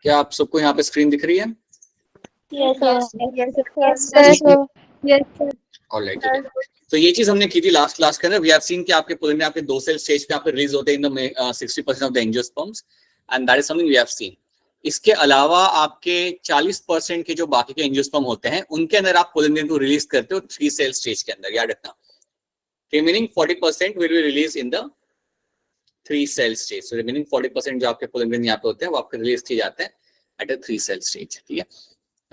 क्या आप सबको यहाँ पे स्क्रीन दिख रही है? ऑलराइट, ठीक है। तो ये चीज हमने की थी लास्ट क्लास के अंदर। वी हैव सीन कि आपके पुलिन आपके 2 सेल स्टेज पे आपके रिलीज होते हैं in the 60% of the angiosperms, and that is something we have seen. इसके अलावा आपके 40% के जो बाकी के एंजियोस्पर्म होते हैं उनके अंदर आप पुलिन को रिलीज करते हो 3 सेल स्टेज के अंदर, याद रखना। Remaining 40% will be release in the 3 cell stage. So remaining 40% जो आपके पुलिन यहाँ पे होते हैं वो आपके रिलीज किए जाते हैं एट अ 3 सेल स्टेज, ठीक है।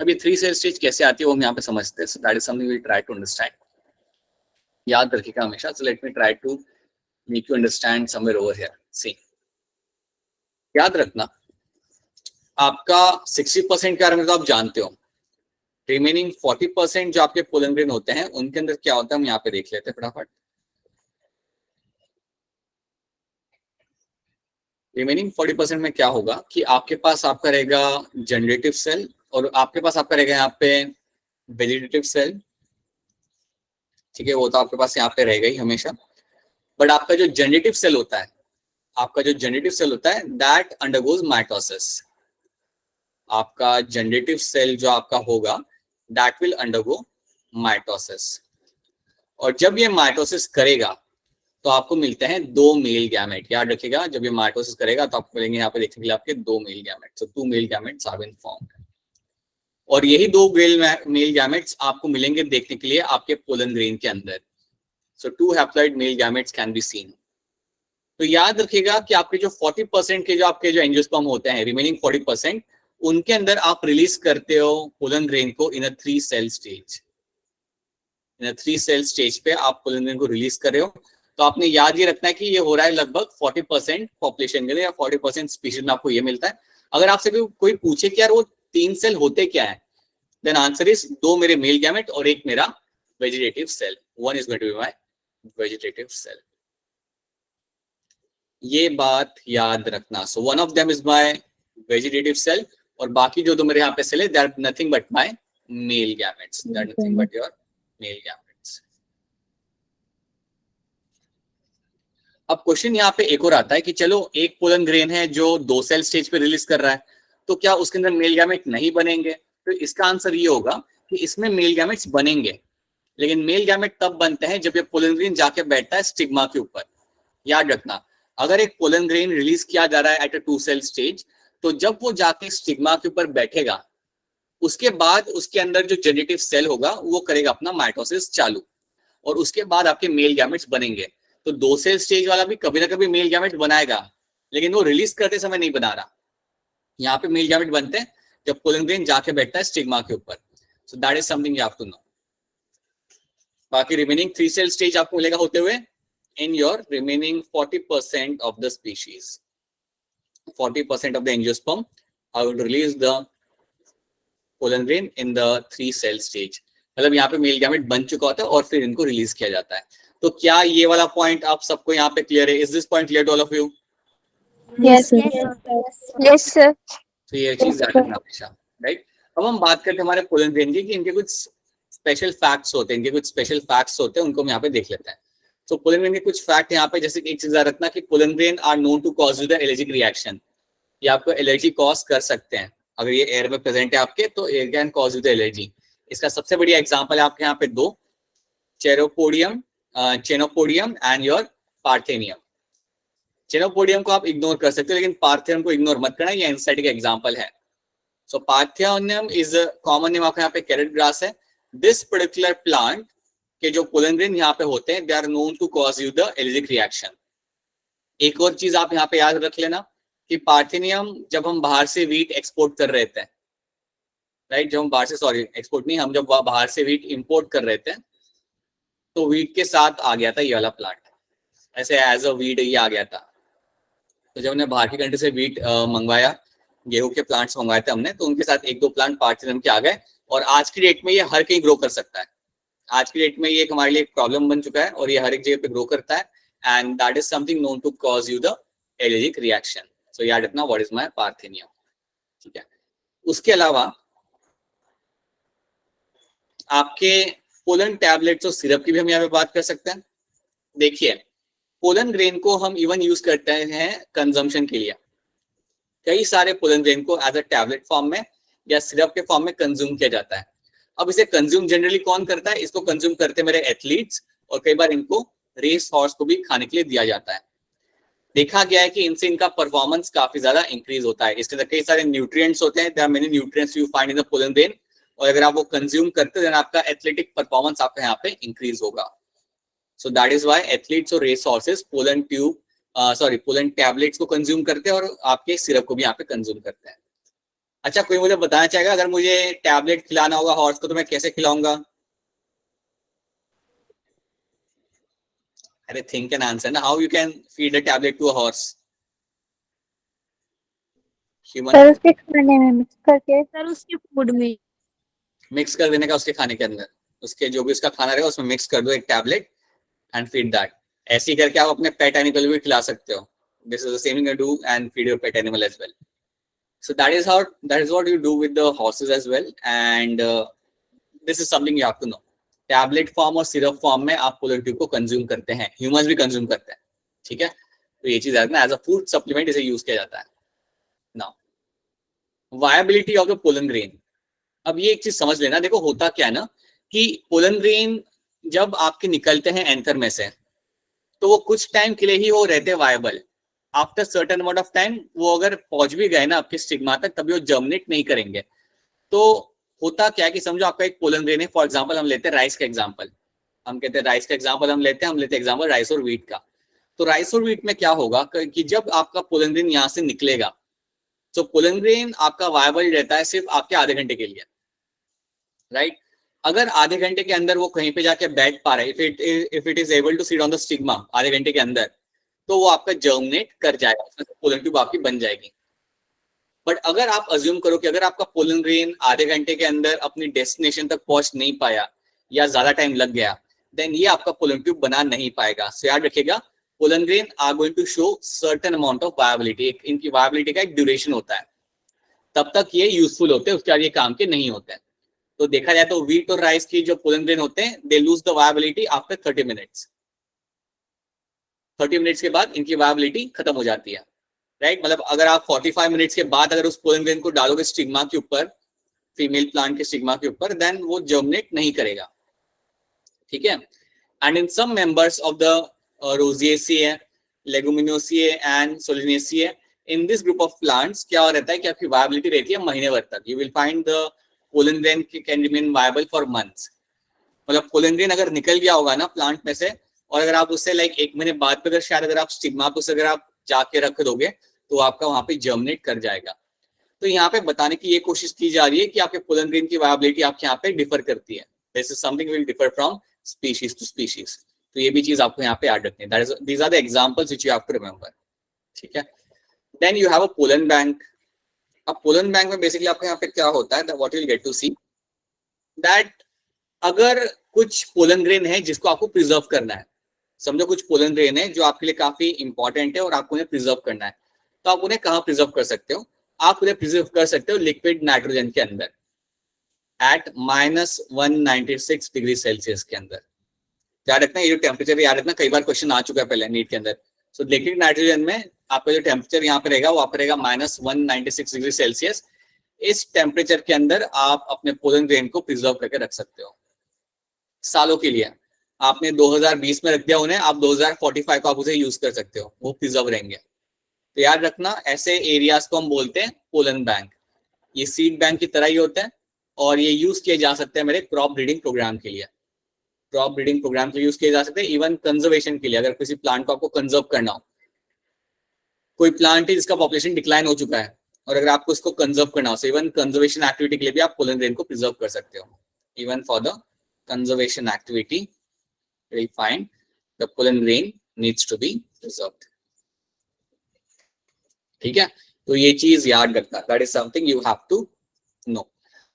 अब ये 3 सेल स्टेज कैसे आती है वो हम यहाँ पे समझते हैं। So that is something we try to understand, याद रखिएगा हमेशा। So let me try to make you understand somewhere over here. See, याद रखना आपका 60% के बारे में तो आप जानते हो। रिमेनिंग 40% जो आपके पोलन ग्रेन होते हैं उनके अंदर क्या होता है हम यहाँ पे देख लेते हैं फटाफट। रिमेनिंग 40% में क्या होगा कि आपके पास आपका रहेगा जनरेटिव सेल और आपके पास आपका रहेगा यहाँ पे वेजिटेटिव सेल, ठीक है। वो तो आपके पास यहाँ पे रहेगा ही हमेशा। बट आपका जो जनरेटिव सेल होता है, आपका जो जनरेटिव सेल होता है दैट अंडरगोज माइटोसिस। आपका जनरेटिव सेल जो आपका होगा दैट विल अंडरगो माइटोसिस, और जब ये माइटोसिस करेगा तो आपको मिलते हैं 2 मेल गैमेट। याद रखिएगा जब ये माइटोसिस करेगा तो आपको मिलेंगे यहाँ पे देखने के लिए आपके 2 male gamete. So 2 male gametes are been formed, और यही 2 मेल गैमेट्स आपको मिलेंगे देखने के लिए आपके पोलन ग्रेन के अंदर। सो 2 haploid male gametes can be seen. तो याद रखिएगा कि आपके जो 40% के जो आपके जो एंजियोस्पर्म होते हैं, रिमेनिंग 40%, उनके अंदर आप रिलीज करते हो पोलन ग्रेन को इन अ 3 सेल स्टेज। इन अ 3 सेल स्टेज पे आप पोलन ग्रेन को रिलीज कर रहे हो। तो आपने याद ये रखना है कि ये हो रहा है लगभग 40% पॉपुलेशन के लिए या 40% स्पीशीज में आपको ये मिलता है। अगर आपसे कोई पूछे कि यार वो 3 सेल होते क्या है, देन आंसर इज 2 मेरे मेल गैमेट और 1 मेरा vegetative cell. 1 is going to be my vegetative cell. ये बात याद रखना। So one of them is my vegetative cell और बाकी जो 2 मेरे यहाँ पे सेल है that nothing but my male gametes, that nothing but your male gametes. अब क्वेश्चन यहाँ पे एक और आता है कि चलो एक पोलन ग्रेन है जो 2 सेल स्टेज पे रिलीज कर रहा है, तो क्या उसके अंदर मेल गैमेट नहीं बनेंगे? तो इसका आंसर ये होगा कि इसमें मेल गैमेट्स बनेंगे, लेकिन मेल गैमेट तब बनते हैं जब ये पोलन ग्रेन जाके बैठता है स्टिग्मा के ऊपर। याद रखना अगर एक पोलन ग्रेन रिलीज किया जा रहा है एट अ 2 सेल स्टेज, तो जब वो जाके स्टिग्मा के ऊपर बैठेगा उसके बाद उसके अंदर जो जेनेटिव सेल होगा वो करेगा अपना माइटोसिस चालू, और उसके बाद आपके मेल गैमेट्स बनेंगे। तो 2 सेल स्टेज वाला भी कभी ना कभी मेल गैमेट बनाएगा, लेकिन वो रिलीज करते समय नहीं बना रहा। यहाँ पे मेल गैमेट बनते हैं जब पोलन ग्रेन जाके बैठता है स्टिग्मा के ऊपर। So that is something you have to know. बाकी रिमेनिंग 3 सेल स्टेज आपको मिलेगा होते हुए in your remaining 40% of the species. 40% of the angiosperm I will release the pollen grain in the 3 cell stage. मतलब यहाँ पे मेल गैमेट बन चुका होता है और फिर इनको रिलीज किया जाता है। तो क्या ये वाला पॉइंट आप सबको यहाँ पे क्लियर है? Is this point clear to all of you? Yes sir. तो ये चीज याद रखना हमेशा, राइट। अब हम बात करते हैं हमारे पोलन ग्रेन की कि इनके कुछ स्पेशल फैक्ट्स होते हैं, इनके कुछ स्पेशल फैक्ट्स होते हैं, उनको हम यहाँ पे देख लेते हैं। तो पोलन ग्रेन के कुछ फैक्ट यहाँ पे, जैसे एक चीज याद रखना कि pollen grain are known to cause you the allergic reaction. ये आपको एलर्जी कॉज कर सकते हैं अगर ये एयर में प्रेजेंट है आपके, तो air can cause you the allergy. इसका सबसे बढ़िया एग्जांपल है आपके यहाँ पे 2, chenopodium and your parthenium. Chenopodium को आप इग्नोर कर सकते हो, लेकिन पार्थेनियम को इग्नोर मत करना, ये एंजाइटी का एग्जांपल है। So parthenium is common name आपके यहाँ पे कैरेट ग्रास है। दिस पर्टिकुलर प्लांट के जो पोलन ग्रेन यहाँ पे होते हैं they are known to cause you the allergic reaction. एक और चीज आप यहाँ पे याद रख लेना कि पार्थेनियम जब हम बाहर से वीट एक्सपोर्ट कर रहे थे, राइट, जब हम बाहर से, सॉरी एक्सपोर्ट नहीं, हम जब बाहर से वीट इंपोर्ट कर रहे थे तो वीट के साथ आ गया था ये वाला प्लांट, ऐसे एज अ वीट ये आ गया था। तो जब हमने बाहर की कंट्री से वीट मंगवाया, गेहूं के प्लांट्स मंगवाए थे हमने, तो उनके साथ 1-2 प्लांट पार्थेनियम के आ गए, और आज की डेट में ये हर कहीं ग्रो कर सकता है। आज की डेट में ये हमारे लिए एक प्रॉब्लम बन चुका है और ये हर एक जगह पे ग्रो करता है, and that is something known to cause you the allergic reaction. So याद रखना व्हाट इज माय पार्थेनियम, ठीक है। उसके अलावा आपके पोलन टैबलेट्स और सिरप की भी हम यहाँ पे बात कर सकते हैं। देखिए पोलन ग्रेन को हम इवन यूज करते हैं कंजम्पशन के लिए। कई सारे पोलन ग्रेन को एज अ टैबलेट फॉर्म में या सिरप के फॉर्म में कंज्यूम किया जाता है। अब इसे कंज्यूम जनरली कौन करता है? इसको कंज्यूम करते हैं मेरे एथलीट्स, और कई बार इनको रेस हॉर्स को भी खाने के लिए दिया जाता है। देखा गया है कि इनसे इनका परफॉर्मेंस काफी ज्यादा इंक्रीज होता है। इसके अंदर कई सारे न्यूट्रिएंट्स होते हैं, there are many nutrients you find in the pollen grain, और अगर आप वो कंज्यूम करते हैं आपका एथलेटिक परफॉर्मेंस आपका यहाँ पे इंक्रीज होगा। So that is why athletes और race horses pollen pollen tablets को कंज्यूम करते हैं और आपके सिरप को भी यहाँ पे कंज्यूम करते हैं। अच्छा, कोई मुझे बताना चाहेगा अगर मुझे टैबलेट खिलाना होगा हॉर्स को तो मैं कैसे खिलाऊंगा? अरे थिंक एन आंसर ना, how you can feed a tablet to a horse? Human sir उसके खाने में मिक्स करके। सर उसके फूड में मिक्स कर देने का, उसके खाने के अंदर उसके जो भी उसका खाना रहेगा उसमें मिक्स कर दो एक टैबलेट एंड फीड दैट। ऐसे ही करके आप अपने पेट एनिमल भी खिला सकते हो। This is the same thing you do and feed your pet animal as well. So that is what you do with the horses as well, and this is something you have to know. Tablet form और syrup form में आप pollen tube को consume करते हैं, humans भी consume करते हैं, ठीक है। तो ये चीज एज अ फूड सप्लीमेंट इसे यूज किया जाता है। Now viability of the pollen grain. अब ये एक चीज समझ लेना, देखो होता क्या है ना कि पोलन ग्रेन जब आपके निकलते हैं एंथर में से तो वो कुछ टाइम के लिए ही वो रहते हैं viable. After certain amount of time वो अगर पहुंच भी गए ना आपके स्टिग्मा तक तभी वो जर्मिनेट नहीं करेंगे। तो होता क्या है कि समझो आपका एक पोलन ग्रेन है, फॉर एग्जांपल हम लेते हैं राइस का एग्जांपल, हम कहते हैं राइस का एग्जांपल हम लेते हैं एग्जांपल राइस और व्हीट का। तो राइस और व्हीट में क्या होगा कि जब आपका पोलन ग्रेन यहाँ से निकलेगा तो पोलन ग्रेन आपका वायबल रहता है सिर्फ आपके आधे घंटे के लिए, राइट। अगर आधे घंटे के अंदर वो कहीं पे जाके बैठ पा रहा है, if it is able to sit on the stigma आधे घंटे के अंदर, तो वो आपका जर्मिनेट कर जाएगा, उसमें से पोलन ट्यूब आपकी बन जाएगी। बट अगर आप अज्यूम करो कि अगर आपका पोलन ग्रेन आधे घंटे के अंदर अपनी डेस्टिनेशन तक पहुंच नहीं पाया या ज्यादा टाइम लग गया, देन ये आपका पोलन ट्यूब बना नहीं पाएगा। सो याद रखिएगा, pollen grain are going to show certain amount of viability. इनकी वायबिलिटी का एक ड्यूरेशन होता है, तब तक ये यूजफुल होते हैं, उसके बाद ये काम के नहीं होते हैं। तो देखा जाए तो व्हीट और राइस की जो पोलन ग्रेन होते हैं they lose the viability after 30 minutes. 30 minutes के बाद इनकी वायबिलिटी खत्म हो जाती है, राइट। मतलब अगर आप 45 मिनट्स के बाद अगर उस पोलन ग्रेन को डालोगे स्टिग्मा के ऊपर, फीमेल प्लांट के स्टिग्मा के ऊपर, देन वो जर्मिनेट नहीं करेगा, ठीक है। And in some members of the rosaceae, leguminosae and solanaceae, in this group of plants क्या रहता है कि आपकी वायबिलिटी रहती है महीने भर तक। You will find the pollen grain can remain viable for months. मतलब पोलन ग्रेन अगर निकल गया होगा ना प्लांट में से, और अगर आप उससे लाइक 1 महीने बाद पे अगर आप स्टिग्मा पे अगर आप जाके रख दोगे तो आपका वहां पे जर्मिनेट कर जाएगा। तो यहाँ पे बताने की ये कोशिश की जा रही है कि आपके पोलन ग्रेन की वायबिलिटी आपके यहाँ पे डिफर करती है। This is something will differ from species to species. तो ये भी चीज आपको यहाँ पे याद रखनी है। These are the examples which you have to remember, ठीक है। Then you have a pollen bank. अब पोलन बैंक में बेसिकली आपके यहाँ पे क्या होता है, what you will get to see that अगर कुछ पोलन ग्रेन है जिसको आपको प्रिजर्व करना है, समझो कुछ पोलन ग्रेन है जो आपके लिए काफी इंपॉर्टेंट है और आपको उन्हें प्रिजर्व करना है, तो आप उन्हें कहाँ प्रिजर्व कर सकते हो? आप उन्हें प्रिजर्व कर सकते हो लिक्विड नाइट्रोजन के अंदर एट -196 डिग्री सेल्सियस के अंदर। याद रखना ये जो टेम्परेचर याद रखना, कई बार क्वेश्चन आ चुका है पहले नीट के अंदर। सो लिक्विड नाइट्रोजन में आपका जो टेम्परेचर यहाँ पे रहेगा वो आपका रहेगा -196 डिग्री सेल्सियस। इस टेम्परेचर के अंदर आप अपने पोलन ग्रेन को प्रिजर्व करके रख सकते हो सालों के लिए। आपने 2020 में रख दिया उन्हें, आप 2045 को आप उसे यूज कर सकते हो, वो प्रिजर्व रहेंगे। तो याद रखना ऐसे एरियाज को हम बोलते हैं पोलन बैंक। ये सीड बैंक की तरह ही होते हैं और ये यूज किए जा सकते हैं मेरे क्रॉप ब्रीडिंग प्रोग्राम के लिए। क्रॉप ब्रीडिंग प्रोग्राम के यूज किए जा सकते हैं, इवन कंजर्वेशन के लिए। अगर किसी प्लांट को आपको कंजर्व करना हो, कोई प्लांट है जिसका पॉपुलेशन डिक्लाइन हो चुका है और अगर आपको इसको कंजर्व करना हो, सो इवन कंजर्वेशन एक्टिविटी के लिए भी आप पोलन ग्रेन को प्रिजर्व कर सकते हो। Even for the conservation activity will find the pollen grain needs to be preserved, ठीक है। तो ये चीज याद रखना, that is something you have to know।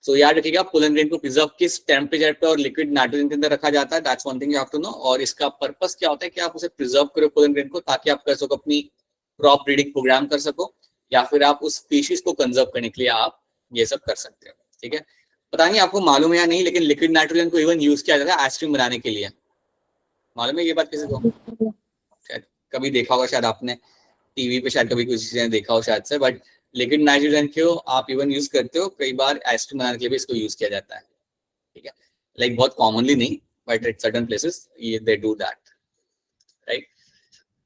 so याद रखिएगा पोलन ग्रेन को प्रिजर्व किस टेम्परेचर पे और लिक्विड नाइट्रोजन के अंदर रखा जाता है, that's one thing you have to know। और इसका पर्पस क्या होता है कि आप उसे प्रिजर्व करो पोलन ग्रेन को, ताकि आप कर सको अपनी क्रॉप ब्रीडिंग प्रोग्राम कर सको, या फिर आप उस स्पीशीज को कंजर्व करने के लिए आप ये सब कर सकते हो, ठीक है। पता नहीं आपको मालूम है या नहीं, लेकिन लिक्विड नाइट्रोजन को इवन यूज किया जाता है आइसक्रीम बनाने के लिए। मालूम है ये बात किसी को? शायद कभी देखा होगा, शायद आपने टीवी पे शायद कभी कुछ चीजें देखा हो शायद से, बट लिक्विड नाइट्रोजन को आप इवन यूज करते हो, कई बार आइसक्रीम बनाने के लिए भी इसको यूज किया जाता है, ठीक है, लाइक बहुत कॉमनली नहीं, बट एट सर्टेन प्लेसेस ये they do that, right.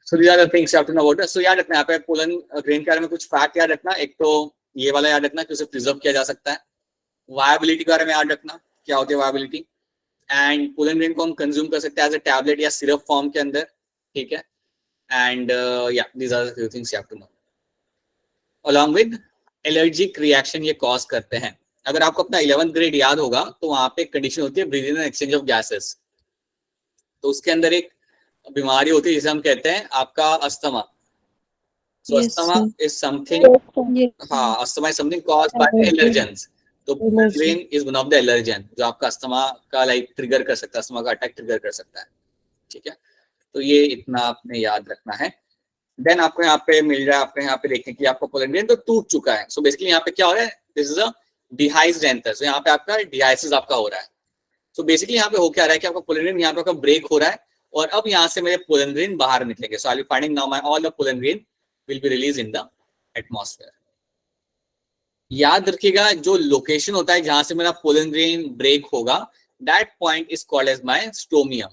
So these are the things you have to know about it. So याद रखना यहाँ पे पोलन ग्रेन के बारे में कुछ फैक्ट याद रखना। एक तो ये वाला याद रखना कि उसे प्रिजर्व किया जा सकता है। वायबिलिटी के बारे में याद रखना, क्या होती है वायबिलिटी। एंड पोलन ग्रेन को हम कंज्यूम कर सकते हैं एज अ टैबलेट या सिरप फॉर्म के अंदर, ठीक है। एंड या these are the few things you have to know. Along with allergic reaction ये कॉज करते हैं। अगर आपको अपना 11th ग्रेड याद होगा तो वहां पे कंडीशन होती है breathing and exchange of gases. तो उसके अंदर एक बीमारी होती है जिसे हम कहते हैं आपका asthma. So asthma is something, हाँ, asthma is something caused by allergens. तो pollen grain is one of the allergen जो आपका अस्थमा का लाइक ट्रिगर कर सकता है, अस्थमा का अटैक ट्रिगर कर सकता है, ठीक है। तो ये इतना आपने याद रखना है। देन आपको यहाँ पे मिल रहा है, आपको यहाँ पे देखने के लिए आपका पोलन ग्रेन तो टूट चुका है। सो बेसिकली यहाँ पे क्या हो रहा है, दिस इज अ डिहाइस्ड एंथर। सो यहाँ पे आपका डिहाइसिस आपका हो रहा है। सो बेसिकली यहाँ पे हो क्या रहा है कि आपका पोलन ग्रेन यहाँ पे आपका ब्रेक हो रहा है और अब यहाँ से मेरे पोलन ग्रेन बाहर निकलेंगे। So I will finding now my all the pollen grain will be release in the atmosphere. याद रखिएगा जो लोकेशन होता है जहां से मेरा पोलन ग्रेन ब्रेक होगा, that point is called as my stromium,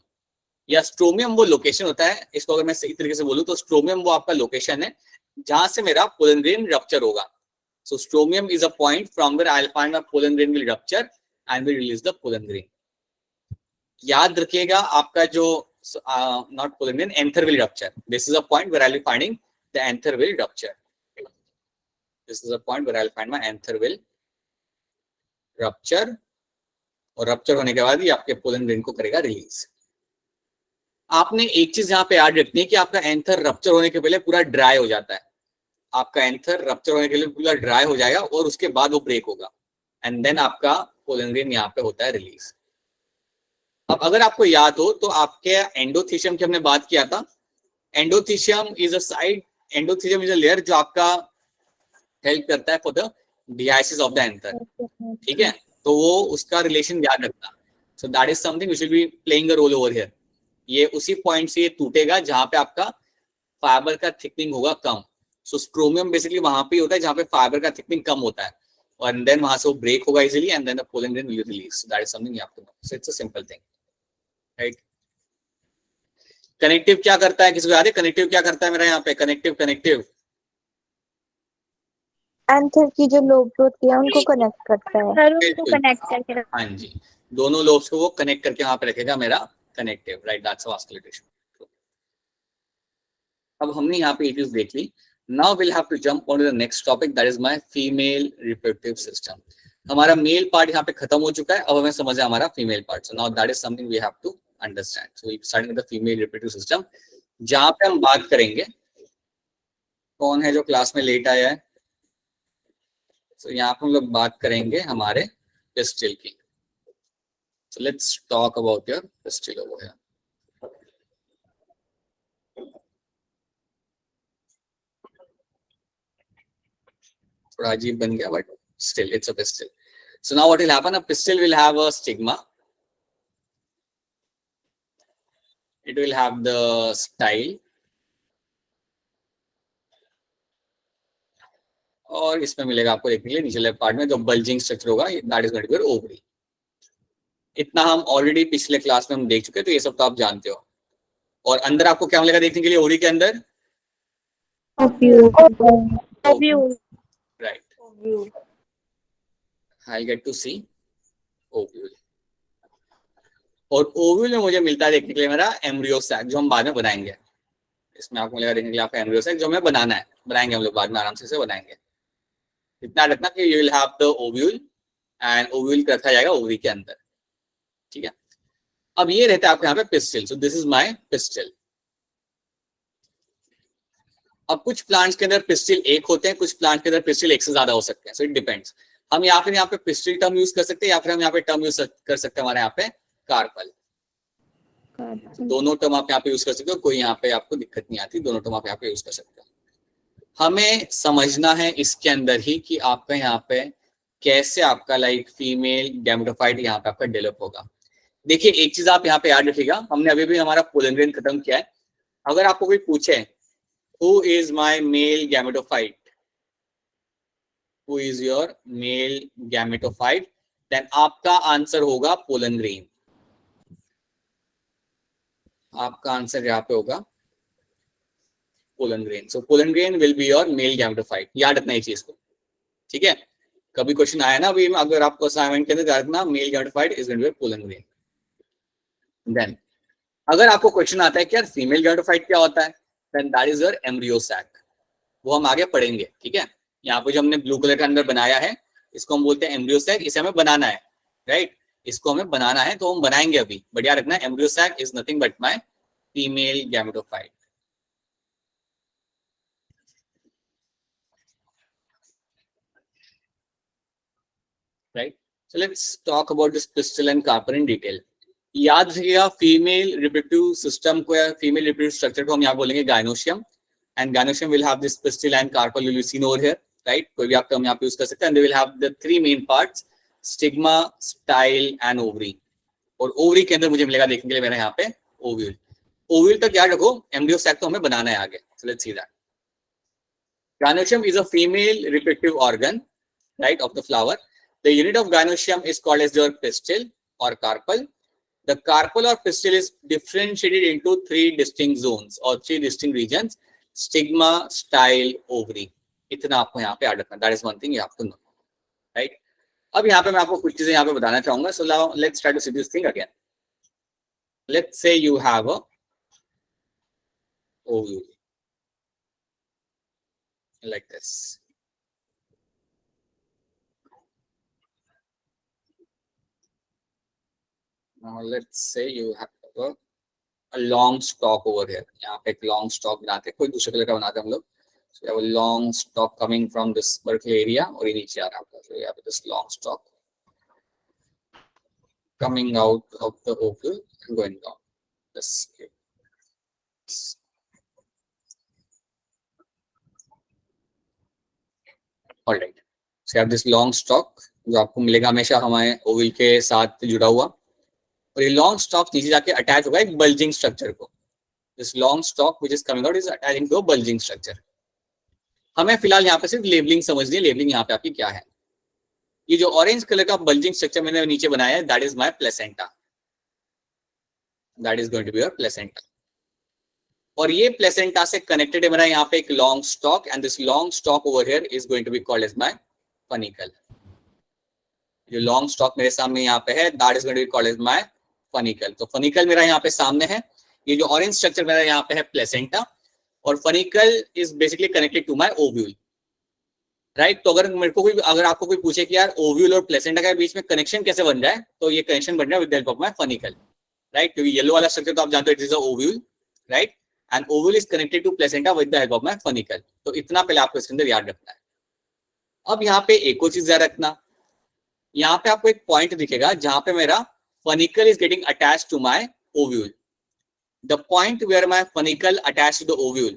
या स्ट्रोमियम वो लोकेशन होता है। इसको अगर मैं सही तरीके से बोलूं तो स्ट्रोमियम वो आपका लोकेशन है जहां से मेरा पोलन ग्रेन रप्चर होगा। So stromium is a point from where I will find my pollen grain will rupture and will release the pollen grain. याद रखिएगा आपका जो not pollen grain, anther will rupture. This is a point where I will finding the anther will rupture. This is a point where I'll find my anther will rupture, और rupture होने के बाद ही आपके pollen grain को करेगा release. आपने एक चीज यहाँ पे याद रखनी है कि आपका एंथर रप्चर होने के पहले पूरा ड्राई हो जाता है। आपका एंथर रप्चर होने के लिए पूरा ड्राई हो जाएगा और उसके बाद वो ब्रेक होगा एंड देन आपका पोलन ग्रेन यहाँ पे होता है रिलीज। अब अगर आपको याद हो तो आपके एंडोथीशियम की हमने बात किया था। Endothecium is a side, endothecium is a layer जो आपका हेल्प करता है for the dehiscence of the anther, ठीक है। तो वो उसका रिलेशन याद रखना। So that is something we should be playing a role over here. ये उसी पॉइंट से ये टूटेगा जहां पे आपका फाइबर का थिकनिंग होगा कम। सो स्ट्रोमियम बेसिकली वहां पे होता है जहां पे फाइबर का थिकनिंग कम होता है और देन वहां से वो ब्रेक होगा easily and then the pollen grain will release. That is something you have to know. So it's a simple thing, right. Connective क्या करता है, किसी को याद है कनेक्टिव क्या करता है मेरा यहाँ पे? कनेक्टिव एंथर की जो लोब होती है उनको कनेक्ट करता है, उनको कनेक्ट करके, हाँ जी, दोनों लोब्स को वो कनेक्ट करके वहां पे रखेगा मेरा connective, right. That's vascular tissue. अब हमने यहाँ पे ये चीज देख ली। Now will have to jump on to the next topic, that is my female reproductive system. हमारा मेल पार्ट यहाँ पे खत्म हो चुका है, अब हमें समझ है हमारा female part. So now that is something we have to understand. So we starting with the female reproductive system, जहां पे हम बात करेंगे। कौन है जो क्लास में लेट आया है? तो यहाँ पे हम लोग बात करेंगे हमारे पिस्टिल की। So let's talk about your pistil over here. थोड़ा अजीब बन गया but still it's a pistil. So now what will happen? A pistil will have a stigma. It will have the style. और इसमें मिलेगा आपको देखने के लिए नीचे लेफ्ट पार्ट में जो बल्जिंग स्ट्रक्चर होगा, that is going to be ovary. इतना हम ऑलरेडी पिछले क्लास में हम देख चुके हैं, तो ये सब तो आप जानते हो। और अंदर आपको क्या मिलेगा देखने के लिए ओवरी के अंदर? Ovule, right, I get to see ovule. और ओव्यूल में मुझे मिलता है देखने के लिए मेरा एम्ब्रियो सैक, जो हम बाद में बनाएंगे। इसमें आपको मिलेगा देखने के लिए आपका एम्ब्रियो सैक, जो हमें बनाना है, बनाएंगे हम लोग बाद में आराम से बनाएंगे। इतना रखना कि you will have the ovule and ovule रखा जाएगा ओवरी के अंदर, ठीक है। अब ये रहता है आपके यहाँ पे pistil. So this is my pistil. अब कुछ प्लांट्स के अंदर पिस्टिल एक होते हैं, कुछ प्लांट्स के अंदर पिस्टिल एक से ज्यादा हो सकते हैं। So it depends. हम यहाँ पे पिस्टिल टर्म यूज कर सकते हैं या फिर हम यहाँ पे टर्म यूज कर सकते हैं हमारे यहाँ पे कार्पल। दोनों टर्म आप यहाँ पे यूज कर सकते हो, कोई यहाँ पे आपको दिक्कत नहीं आती, दोनों टर्म आप यहाँ पे यूज कर सकते हो। हमें समझना है इसके अंदर ही कि आपका यहाँ पे कैसे आपका लाइक फीमेल गैमेटोफाइट यहाँ पे आपका डेवलप होगा। देखिए एक चीज आप यहाँ पे याद रखिएगा, हमने अभी भी हमारा पोलन ग्रेन खत्म किया है। अगर आपको कोई पूछे who is my male gametophyte, who is your male gametophyte, then आपका आंसर होगा पोलन ग्रेन। आपका आंसर यहाँ पे होगा pollen grain. So pollen grain will be your male gametophyte, याद रखना ये चीज को, ठीक है। कभी क्वेश्चन आया ना अभी, अगर आपको असाइनमेंट के अंदर याद रखना male gametophyte is going to be pollen grain. Then अगर आपको क्वेश्चन आता है कि यार फीमेल गैमेटोफाइट क्या होता है, then that is your embryo sac, वो हम आगे पढ़ेंगे, ठीक है। यहाँ पे जो हमने ब्लू कलर के अंदर बनाया है इसको हम बोलते हैं एम्ब्रियो सैक, इसे हमें बनाना है, राइट, इसको हमें बनाना है तो हम बनाएंगे अभी, बढ़िया रखना। Embryo sac is nothing but my female gametophyte, right. So let's talk about this pistil and carpel in detail. याद रखिएगा फीमेल रिप्रोडक्टिव सिस्टम को या फीमेल रिप्रोडक्टिव स्ट्रक्चर को हम यहाँ बोलेंगे gynoecium, and gynoecium will have this pistil and carpel will be seen over here, right, कोई भी आप टर्म यहाँ पे यूज कर सकते हैं। And they will have the three main parts, stigma, style and ovary. और ओवरी के अंदर मुझे मिलेगा देखने के लिए मेरा यहाँ पे ओव्यूल। ओव्यूल तक याद रखो, एम्ब्रियो सैक तो हमें बनाना है आगे। So let's see that. Gynoecium is a female reproductive organ, right, of the flower. The unit of gynoecium is called as your pistil or carpel. The carpel or pistil is differentiated into three distinct zones or three distinct regions: stigma, style, ovary. इतना आपको यहाँ पे याद रखना, that is one thing you have to know, right? अब यहाँ पे मैं आपको कुछ चीजें यहाँ पे बताना चाहूंगा. So now let's try to see this thing again. Let's say you have a ovule like this. Now let's say you have a long stalk over here. यहाँ पे एक long stalk बनाते हैं, कोई दूसरे कलर का बनाते हैं हम लोग. So you have a long stalk coming from this vertical area और ये नीचे आ रहा है. So you have this long stalk coming out of the ovule and going down. This. All right. So you have this long stalk जो आपको मिलेगा हमेशा हमारे ओवल के साथ जुड़ा हुआ, और ये लॉन्ग स्टॉक नीचे जाके अटैच होगा एक बल्जिंग स्ट्रक्चर को. This long stalk which is coming out is attaching to a bulging structure. हमें फिलहाल यहाँ पे सिर्फ लेबलिंग समझनी है. लेबलिंग यहाँ पे आपकी क्या है? ये जो ऑरेंज कलर का बल्जिंग स्ट्रक्चर मैंने नीचे बनाया है, that is my placenta. That is going to be your placenta. और ये प्लेसेंटा से कनेक्टेड है मेरा यहाँ पे एक long stalk, and this long stalk over here is going to be called as my funicle. जो लॉन्ग स्टॉक मेरे सामने यहाँ पे है, that is going to be called as my funicle. तो फनिकल मेरा यहाँ पे सामने है. ये जो ऑरेंज स्ट्रक्चर मेरा यहाँ पे है प्लेसेंटा, और funicle is basically connected to my ovule, right. तो अगर आपको कोई पूछे कि यार ओव्यूल और प्लेसेंटा के बीच में कनेक्शन कैसे बन जाए, तो ये कनेक्शन बन रहा है with the help of my funicle, right. क्योंकि येलो वाला स्ट्रक्चर तो आप जानते हो, it is a ovule, right, and ovule is connected to placenta with the help of my funicle. तो इतना पहले आपको इसके अंदर याद रखना है. अब यहाँ पे एक और चीज याद रखना, यहाँ पे आपको एक पॉइंट दिखेगा जहां पे मेरा funicle is getting attached to my ovule. The point where my funicle attached to the ovule,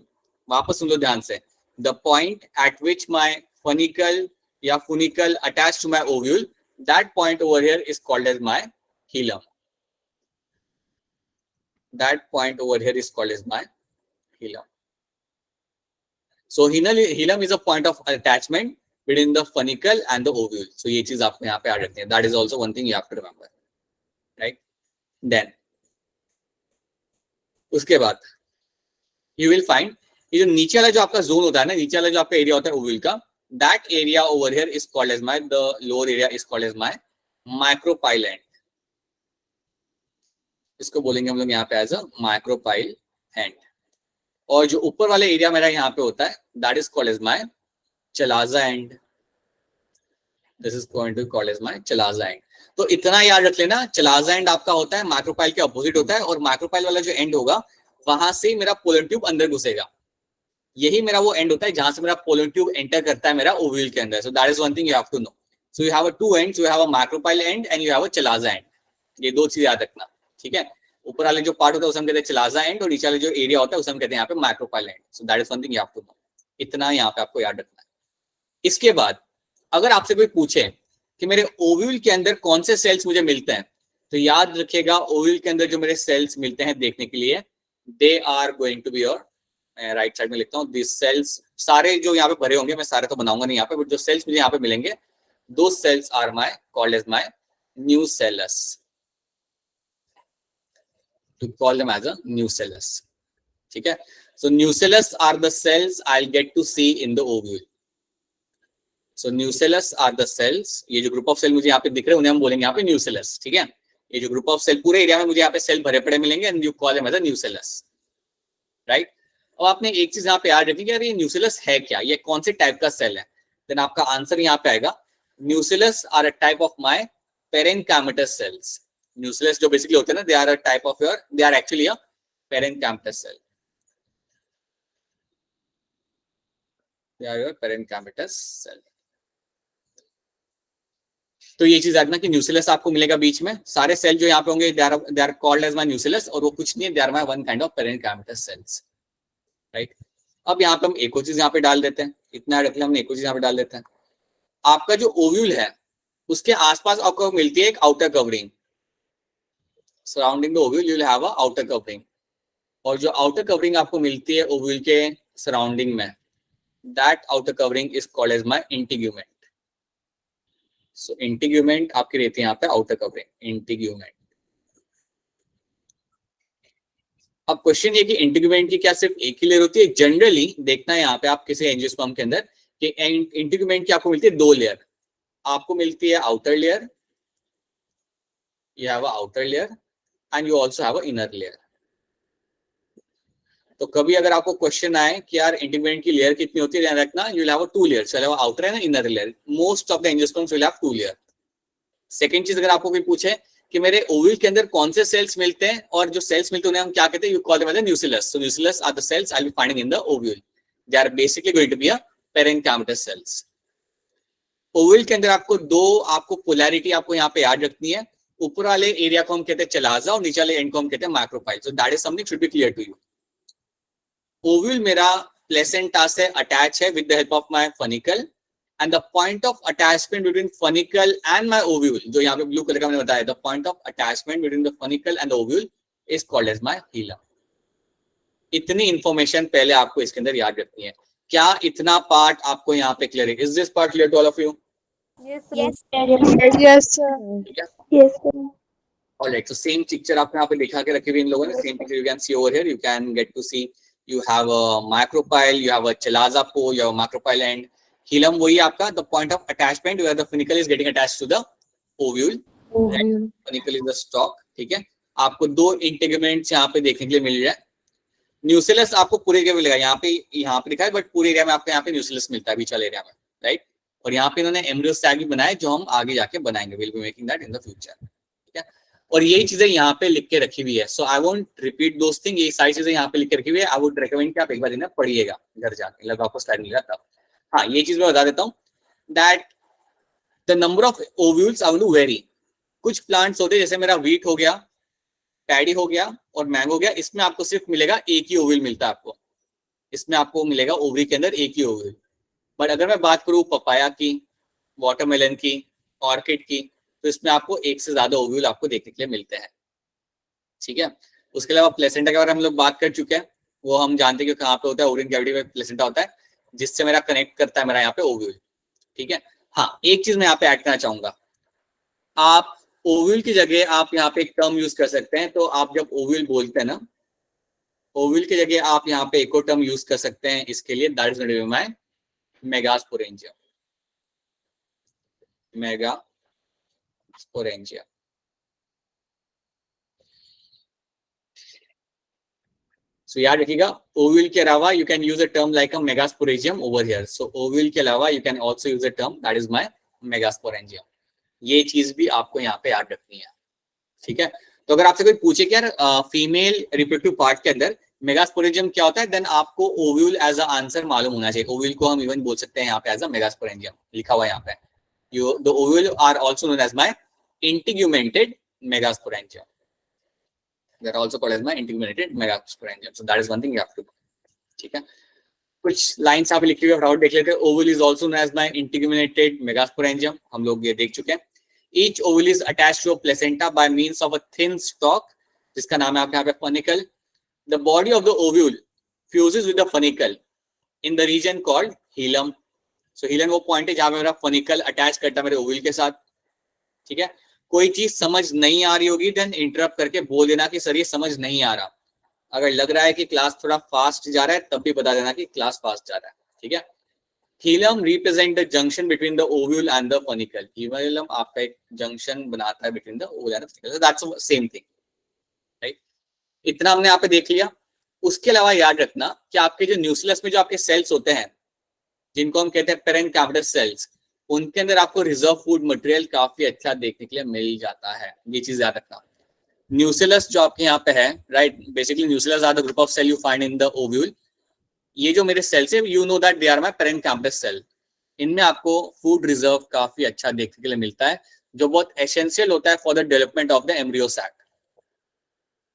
वापस सुन लो ध्यान से. The point at which my funicle या funicle attached to my ovule, that point over here is called as my hilum. That point over here is called as my hilum. So hilum is a point of attachment between the funicle and the ovule. So ये चीज आपको यहाँ पे याद रखनी है. That is also one thing you have to remember, right? Then उसके बाद यू विल फाइंड ये जो नीचे वाला जो आपका जोन होता है ना, नीचे वाला जो आपका एरिया होता है ओव्यूल का, that area over here is called as my, the lower area is called as my micropyle end. इसको बोलेंगे हम लोग यहाँ पे एज अ माइक्रोपाइल एंड. और जो ऊपर वाला एरिया मेरा यहाँ पे होता है, that is called as my chalaza end. This is going to called as my chalaza end. तो इतना याद रख लेना, चलाजा एंड आपका होता है माइक्रोपाइल के अपोजिट होता है, और माइक्रोपाइल वाला जो एंड होगा वहां से मेरा पोलन ट्यूब अंदर घुसेगा. यही मेरा वो एंड होता है जहां से मेरा पोलन ट्यूब एंटर करता है मेरा ओव्यूल के अंदर. So that is one thing you have to know. So you have a two ends, you have a micropyle end and you have a chalaza end. ये दो चीज याद रखना, ठीक है. ऊपर वाले जो पार्ट होता है उसे हम कहते हैं चलाजा एंड, और नीचे वाले जो एरिया होता है उसे हम कहते हैं यहाँ पे micropyle end. So that is one thing you have to know. इतना यहाँ पे आपको याद रखना है. इसके बाद अगर आपसे कोई पूछे कि मेरे ओव्यूल के अंदर कौन से सेल्स मुझे मिलते हैं, तो याद रखिएगा ओव्यूल के अंदर जो मेरे सेल्स मिलते हैं देखने के लिए, they are going to be your मैं राइट साइड में लिखता हूँ, दिस सेल्स, सारे जो यहाँ पे भरे होंगे, मैं सारे तो बनाऊंगा नहीं यहाँ पे, बट जो सेल्स मुझे यहाँ पे मिलेंगे, दो cells are my called as my nucellus, to call them as a nucellus. ठीक है, so nucellus are the cells I'll get to see in the ovule. So nucellus are the cells, ये जो group of cell मुझे यहाँ पे दिख रहे हैं उन्हें हम बोलेंगे यहाँ पे nucellus. ठीक है, ये जो ग्रुप ऑफ सेल पूरे एरिया में मुझे यहाँ पे सेल भरे पड़े मिलेंगे, and you call them as a nucellus, right? अब आपने एक चीज यहाँ पे याद रखनी कि यार ये न्यूसेलस है क्या, ये कौन से टाइप का सेल है, देन आपका आंसर यहाँ पे आएगा, nucellus are a type of my parenchymatous cells. Nucellus जो बेसिकली होते हैं ना, they are a type of your, they are actually a parenchymatous cell, they are your parenchymatous cell. तो ये चीज याद ना कि न्यूसेलस आपको मिलेगा बीच में, सारे सेल जो यहाँ पे होंगे they are called as my nucellus, और वो कुछ नहीं है, they are my one kind of parenchymatous cells, right. अब यहाँ पे हम एक और चीज यहाँ पे डाल देते हैं, इतना रख लिया हमने, एक और चीज यहाँ पे डाल देते हैं. आपका जो ओव्यूल है उसके आसपास आपको मिलती है एक outer covering, surrounding the ovule you will have a outer covering, और जो आउटर कवरिंग आपको मिलती है ओव्यूल के सराउंडिंग में, that outer covering is called as my integument. So integument आपकी रहती है यहाँ पे आउटर कवरिंग, इंटीग्यूमेंट. अब क्वेश्चन ये कि इंटीग्यूमेंट की क्या सिर्फ एक ही लेयर होती है? जनरली देखना है यहाँ पे आप किसी एंजियोस्पर्म के अंदर कि इंटीग्यूमेंट की आपको मिलती है दो लेयर, आपको मिलती है outer layer, you have a outer layer and you also have a inner layer. तो कभी अगर आपको क्वेश्चन आए कि यार इंटीग्यूमेंट की लेयर कितनी होती है, ध्यान रखना you will have a two layers, so outer and inner layer. Most of the angiosperms will have two layer. Second चीज अगर आपको कोई पूछे कि मेरे ओव्यूल के अंदर कौन से सेल्स मिलते हैं, और जो सेल्स मिलते हैं उन्हें हम क्या कहते हैं, you call them as a nucellus. So nucellus are the cells I'll be finding in the ovule. They are basically going to be a parenchymatous cells. Ovule के अंदर आपको पोलैरिटी आपको यहाँ पे याद रखनी है, ऊपर वाले एरिया को हम कहते हैं चलाजा और नीचे वाले एंड को हम कहते हैं micropyle. So that is something should be clear to you. Ovule मेरा प्लेसेंटा से अटैच है with the help of my funicle, and the point of attachment between funicle and my ovule, जो यहाँ पे ब्लू कलर का मैंने बताया, the point of attachment between the funicle and the ovule is called as my hilum. इतनी information पहले आपको इसके अंदर याद रखनी है. क्या इतना पार्ट आपको यहाँ पे क्लियर है? Is this part clear to all of you? Yes, Yes, yes, sir. ठीक है. Yes, sir. Alright, so same picture आपने यहाँ पे दिखा के रखी हुई इन लोगों ने, same picture you can see over here. You can get to see you have a macropyle, you have a chalaza pore, you have a macropyle end. Hilum वही आपका the point of attachment where the funicle is getting attached to the ovule. Ovule. Funicle is the stalk. ठीक है, आपको दो integuments यहाँ पे देखने के लिए मिल रहा है. न्यूसेलस आपको पूरे एरिया में मिलेगा, यहाँ पे दिखा है, बट पूरे एरिया में आपको यहाँ पे न्यूसेलस मिलता है बीच वाले एरिया में, राइट. और यहाँ पे इन्होंने एम्ब्रियो सैग भी बनाए जो हम आगे जाके बनाएंगे, will be making that in the future. ठीक है, और यही चीजें यहाँ पे लिख के रखी हुई है. So I won't repeat those thing, ये सारी चीजें यहाँ पे लिख के रखी हुई है. आई वुड रिकमेंड कि आप एक बार इन्हें पढ़िएगा घर जाके, लगा आपको स्लाइड मिलेगा तब. हाँ, ये चीज मैं बता देता हूँ that the number of ovules are going to vary. कुछ प्लांट्स होते हैं जैसे मेरा वीट हो गया, पैडी हो गया और मैंगो हो गया, इसमें आपको सिर्फ मिलेगा एक ही ओव्यूल मिलता है आपको, इसमें आपको मिलेगा ओवरी के अंदर एक ही ओव्यूल. बट अगर मैं बात करूँ पपाया की, वाटरमेलन की, ऑर्किड की, तो इसमें आपको एक से ज्यादा ओव्यूल आपको देखने के लिए मिलते हैं. ठीक है, उसके अलावा प्लेसेंटा के बारे में हम लोग बात कर चुके हैं, वो हम जानते हैं कि कहाँ पे होता है, ओरिन कैविटी में प्लेसेंटा होता है जिससे मेरा कनेक्ट करता है मेरा यहाँ पे ओव्यूल. ठीक है, हाँ एक चीज मैं यहाँ पे ऐड करना चाहूंगा, आप ओव्यूल की जगह आप यहाँ पे एक टर्म यूज कर सकते हैं. तो आप जब ओव्यूल बोलते हैं ना, ओव्यूल की जगह आप यहाँ पे एक और टर्म यूज कर सकते हैं इसके लिए, that is going to be my megasporangium. Megasporangium. So याद रखिएगा, ओव्यूल के अलावा you can use a term like a megasporangium over here. So ovule के अलावा you can also use a term that is my megasporangium. ये चीज भी आपको यहाँ पे याद रखनी है. ठीक है, तो अगर आपसे कोई पूछे कि यार फीमेल रिप्रोडक्टिव पार्ट के अंदर मेगास्पोरेंजियम क्या होता है, देन आपको ओव्यूल एज अ आंसर मालूम होना चाहिए. ओव्यूल को हम इवन बोल सकते हैं यहाँ पे एज अ मेगास्पोरेंजियम, लिखा हुआ है यहाँ पे. The ovule are also known as my integumented megasporangium. They are also called as my integumented megasporangium. So that is one thing you have to do. ठीक है, कुछ लाइंस आप लिखी हुई है फटाफट देख लेते हैं. Ovule is also known as my integumented megasporangium, हम लोग ये देख चुके हैं. Each ovule is attached to a placenta by means of a thin stalk जिसका नाम है आपके यहाँ पे funicle. The body of the ovule fuses with the funicle in the region called hilum. So hilum वो पॉइंट है जहां पे मेरा फनिकल अटैच करता है मेरे ओवल के साथ। ठीक है, कोई चीज समझ नहीं आ रही होगी देन इंटरप्ट करके बोल देना कि सर ये समझ नहीं आ रहा। अगर लग रहा है कि क्लास थोड़ा फास्ट जा रहा है तब भी बता देना कि क्लास फास्ट जा रहा है। ठीक है, hilum represent the junction between the ovule and the funicle. Hilum आपका एक जंक्शन बनाता है between the ovule and the funicle, so that's same thing, right. इतना हमने यहाँ पे देख लिया। उसके अलावा याद रखना कि आपके जो न्यूक्लियस में जो आपके सेल्स होते हैं जिनको हम कहते हैं पेरेन्काइमल सेल्स, उनके अंदर आपको रिजर्व फूड मटेरियल काफी अच्छा देखने के लिए मिल जाता है। ये चीज याद रखना। न्यूक्लियस जो आपके यहाँ पे है, right, basically nucleus are the group of cell you find in the ovule. ये जो मेरे सेल्स है, you know that they are my parenchymal cell. इनमें आपको फूड रिजर्व काफी अच्छा देखने के लिए मिलता है, जो बहुत एसेंशियल होता है for the development of the embryo sac.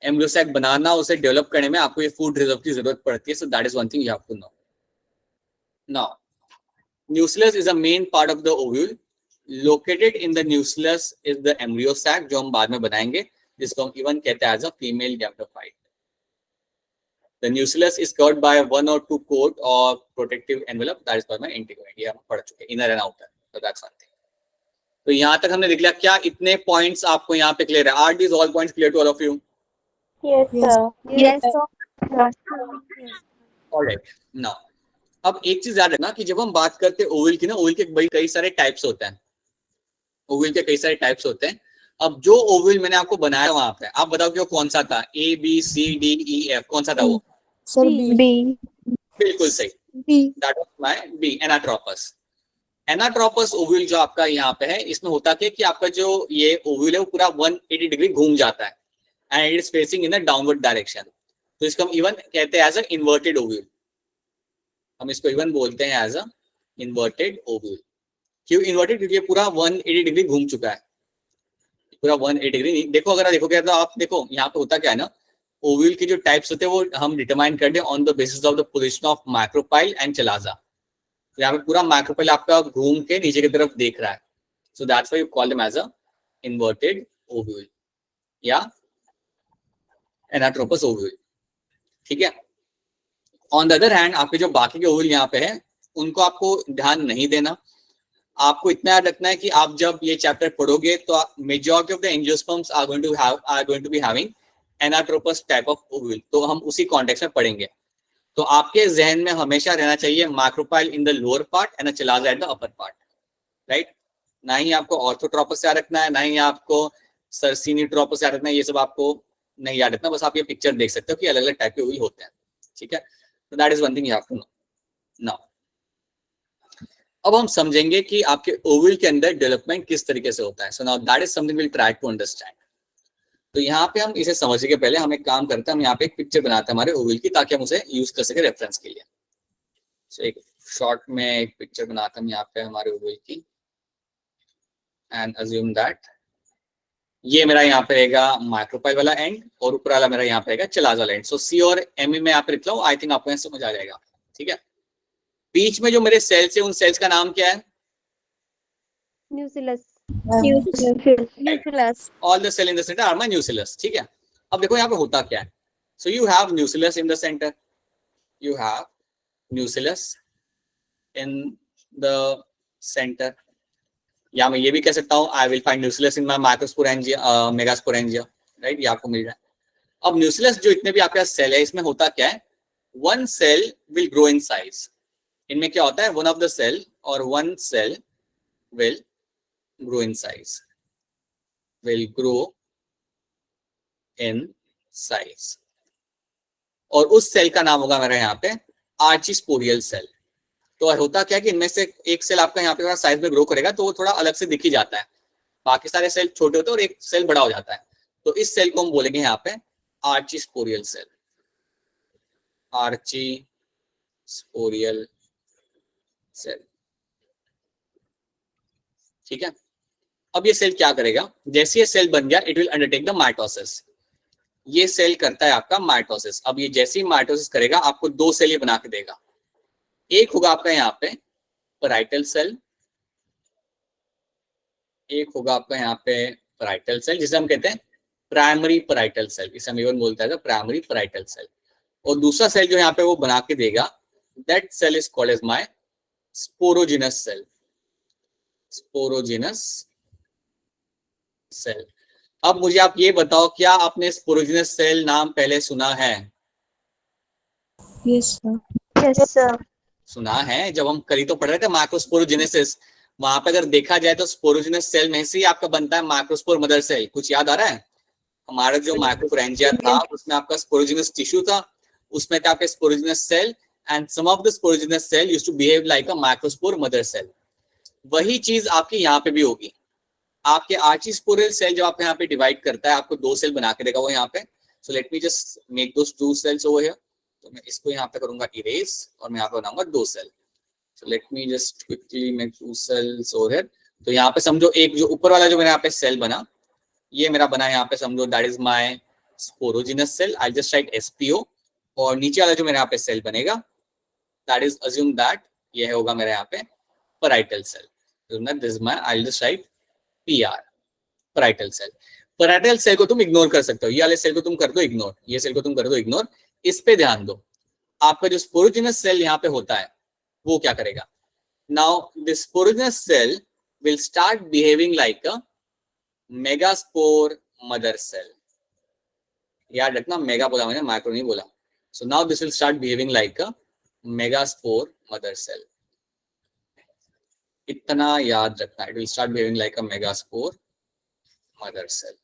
Embryo sac बनाना, उसे डेवलप करने में आपको ये फूड रिजर्व की जरूरत पड़ती है। So that is one thing you have to know. Now nucleus is a main part of the ovule. Located in the nucleus is the embryo sac, जो हम बाद में बनाएंगे, जिसको हम इवन कहते हैं as a female gametophyte. The nucleus is covered by one or two coat or protective envelope, that is called my integument. ये हम पढ़ चुके हैं, inner and outer. So that's one thing. तो यहाँ तक हमने देख लिया। क्या इतने पॉइंट्स आपको यहाँ पे क्लियर है? Are these all points clear to all of you? Yes, sir. Yes, sir. All right. Now अब एक चीज याद रखना कि जब हम बात करते हैं ओवल की ना, ओवल के कई सारे टाइप्स होते हैं। ओवल के कई सारे टाइप्स होते हैं। अब जो ओवल मैंने आपको बनाया वहां पे, आप बताओ कि वो कौन सा था? A B C D E F, कौन सा था वो? Sir, B. बिल्कुल सही, B. That was my B, anatropous. Anatropous ovule जो आपका यहाँ पे है, इसमें होता क्या कि आपका जो ये ओवल है वो पूरा 180 डिग्री घूम जाता है and it is facing in the downward direction. तो इसको हम इवन कहते हैं एज अ इन्वर्टेड ओवल। हम इसको इवन बोलते हैं एज अ इन्वर्टेड ओवल। क्यों इन्वर्टेड? क्योंकि ये पूरा 180 डिग्री घूम चुका है, पूरा 180 डिग्री नहीं। देखो अगर देखोगे तो आप देखो यहाँ पे होता क्या है ना, ओवल के जो टाइप्स होते हैं वो हम डिटरमाइन करते हैं on the basis of the position of micropyle and chalaza. तो यहाँ पे पूरा मैक्रोपाइल आपका घूम के नीचे की तरफ देख रहा है, so that's why you call them as a inverted ovule या एनाट्रोपस ओवल। ठीक है। ऑन द अदर हैंड आपके जो बाकी के ओवल यहाँ पे है उनको आपको ध्यान नहीं देना। आपको इतना याद रखना है कि आप जब ये चैप्टर पढ़ोगे तो majority of the angiosperms are going to be having anatropous type of ovule. तो हम उसी कॉन्टेक्स्ट में पढ़ेंगे। तो आपके जहन में हमेशा रहना चाहिए micropyle in the lower part and chalaza at the upper part, right. ना ही आपको ऑर्थोट्रोपस याद रखना है, ना ही आपको सर्सिनीट्रोपस याद रखना है। ये सब आपको नहीं याद रखना, बस आप ये पिक्चर देख सकते हो कि अलग अलग टाइप के ओवल होते हैं। ठीक है, तो that is one thing you have to know. Now अब हम समझेंगे कि आपके ओवल के अंदर डेवलपमेंट किस तरीके से होता है। So now that is something will try to understand. तो यहाँ पे हम इसे समझने के पहले हम एक काम करते हैं, हम यहाँ पे एक पिक्चर बनाते हैं हमारे ओवल की, ताकि हम उसे यूज कर सके रेफरेंस के लिए। सो एक शॉर्ट में एक पिक्चर बनाते हैं यहाँ पे हमारे ओवल की एंड अज्यूम दैट ये मेरा यहाँ पे रहेगा माइक्रोपाइल वाला एंड और ऊपर वाला मेरा यहाँ पे रहेगा चलाजा वाला एंड। सो सी और एम में यहाँ पे लिख लो, आई थिंक आपको समझ आ जाएगा। ठीक है, बीच में जो मेरे सेल्स है उन सेल्स का नाम क्या है? Nucleus. Nucleus. All the cell in the center are my nucleus. ठीक है, अब देखो यहाँ पे होता क्या है। So you have nucleus in the center. You have nucleus in the center. या मैं ये भी कह सकता हूँ I will find nucleus in my microsporangia, megasporangia, right? ये आपको मिल रहा है। अब nucleus जो इतने भी आपके पास सेल है इसमें होता क्या है? One cell will grow in size. इनमें क्या होता है? One of the cell or one cell will grow in size. Will grow in size. और उस सेल का नाम होगा मेरा यहाँ पे आर्चिस्पोरियल सेल। तो होता क्या है कि इनमें से एक सेल आपका यहाँ पे साइज में ग्रो करेगा तो वो थोड़ा अलग से दिख ही जाता है, बाकी सारे सेल छोटे होते हैं और एक सेल बड़ा हो जाता है। तो इस सेल को हम बोलेंगे यहाँ पे आर्चिस्पोरियल सेल। आर्चिस्पोरियल सेल। ठीक है, अब ये सेल क्या करेगा? जैसे ये सेल बन गया it will undertake the mitosis. ये सेल करता है आपका माइटोसिस। अब ये जैसे ही माइटोसिस करेगा आपको दो सेल ये बना के देगा। एक होगा आपका यहाँ पे पैराइटल सेल, एक होगा आपका यहाँ पे पैराइटल सेल जिसे हम कहते हैं प्राइमरी पैराइटल सेल। इसे हम इवन बोलते हैं प्राइमरी पैराइटल सेल। और दूसरा सेल जो यहाँ पे वो बना के देगा, that cell is called as my sporogenous cell. Sporogenous cell. अब मुझे आप ये बताओ, क्या आपने स्पोरोजिनस सेल नाम पहले सुना है? Yes sir. Yes, sir. सुना है। जब हम कल तो पढ़ रहे थे माइक्रोस्पोरोजेनेसिस, वहां पे अगर देखा जाए तो स्पोरोजिनस सेल में से ही आपका बनता है माइक्रोस्पोर मदर सेल। कुछ याद आ रहा है? हमारा जो माइक्रोफोरेंजिया था उसमें आपका स्पोरोजिनस टिश्यू था, उसमें था आपका sporogenous cell, and some of the sporogenous cell used to behave like a microspore mother cell. वही चीज आपकी यहाँ पे भी होगी। आपके आर्चिस्पोरल सेल जब आप यहाँ पे डिवाइड करता है, आपको दो सेल बना के देगा वो यहाँ पे। So let me just make those two cells over here. तो मैं इसको यहाँ पे करूंगा इरेज और मैं यहाँ पे बनाऊंगा दो cell. So let me just quickly make two cells over here. तो यहाँ पे समझो एक जो ऊपर वाला जो मेरे यहाँ पे सेल बना, ये मेरा बना यहाँ पे, समझो that is my sporogenous cell. I just write SPO. और नीचे वाला जो मेरे यहाँ पे सेल बनेगा, दैट इज अज्यूम दैट ये होगा मेरे यहाँ पे parietal cell. This my I just write PR, parietal cell. Parietal cell को तुम इग्नोर कर सकते हो, ये वाले सेल को तुम कर दो इग्नोर, ये सेल को तुम कर दो इग्नोर। इस पे ध्यान दो, आपका जो स्पोरोजिनस सेल यहाँ पे होता है वो क्या करेगा? Now this sporogenous cell will start behaving like a megaspore mother cell. याद रखना, मेगा बोला मैंने, माइक्रो नहीं बोला। So now this will start behaving like a megaspore mother cell. इतना याद रखना, it will start behaving like a megaspore mother cell.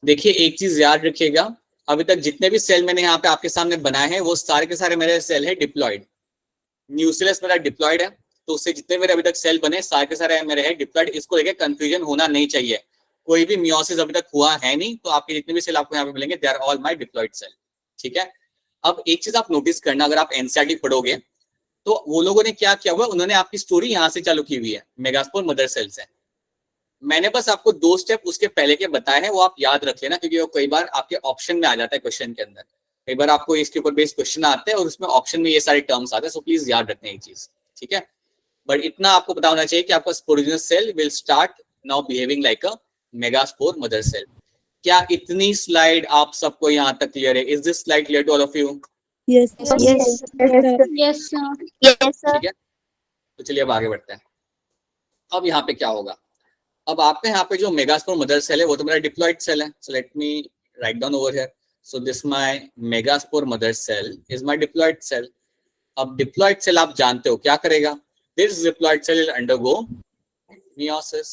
देखिए एक चीज याद रखिएगा, अभी तक जितने भी सेल मैंने यहाँ पे आपके सामने बनाए हैं वो सारे के सारे मेरे सेल है डिप्लॉयड। न्यूक्लियस मेरा डिप्लॉयड है, तो उससे जितने मेरे अभी तक सेल बने सारे के सारे मेरे है डिप्लॉयड। इसको लेके कंफ्यूजन होना नहीं चाहिए। कोई भी मियोसिस अभी तक हुआ है नहीं, तो आपके जितने भी सेल आपको यहाँ पे मिलेंगे they are all my diploid cell. ठीक है। अब एक चीज आप नोटिस करना, अगर आप एनसीईआरटी पढ़ोगे तो वो लोगों ने क्या किया हुआ, उन्होंने आपकी स्टोरी यहाँ से चालू की हुई है, मेगास्पोर मदर सेल से। मैंने बस आपको दो स्टेप उसके पहले के बताए हैं, वो आप याद रख लेना, क्योंकि वो कई बार आपके ऑप्शन में आ जाता है क्वेश्चन के अंदर। कई बार आपको इसके ऊपर बेस्ड क्वेश्चन आते हैं और उसमें ऑप्शन में ये सारे टर्म्स आते हैं। सो प्लीज याद रखना ये चीज। ठीक है। बट इतना आपको पता होना चाहिए कि आपका sporogenous cell will start now behaving like a megaspore mother cell. क्या इतनी स्लाइड आप सबको यहाँ तक क्लियर है? Is this slide clear to all of you? Yes Yes, yes, Yes, sir. yes, sir. ठीक है। तो चलिए अब आगे बढ़ते हैं। अब यहाँ पे क्या होगा, अब आपके यहाँ पे जो मेगास्पोर मदर सेल है वो तो मेरा डिप्लॉयड सेल है। So let me write down over here. So this my megaspore mother cell is my diploid cell. अब डिप्लॉयड सेल आप जानते हो क्या करेगा? This diploid cell will undergo meiosis.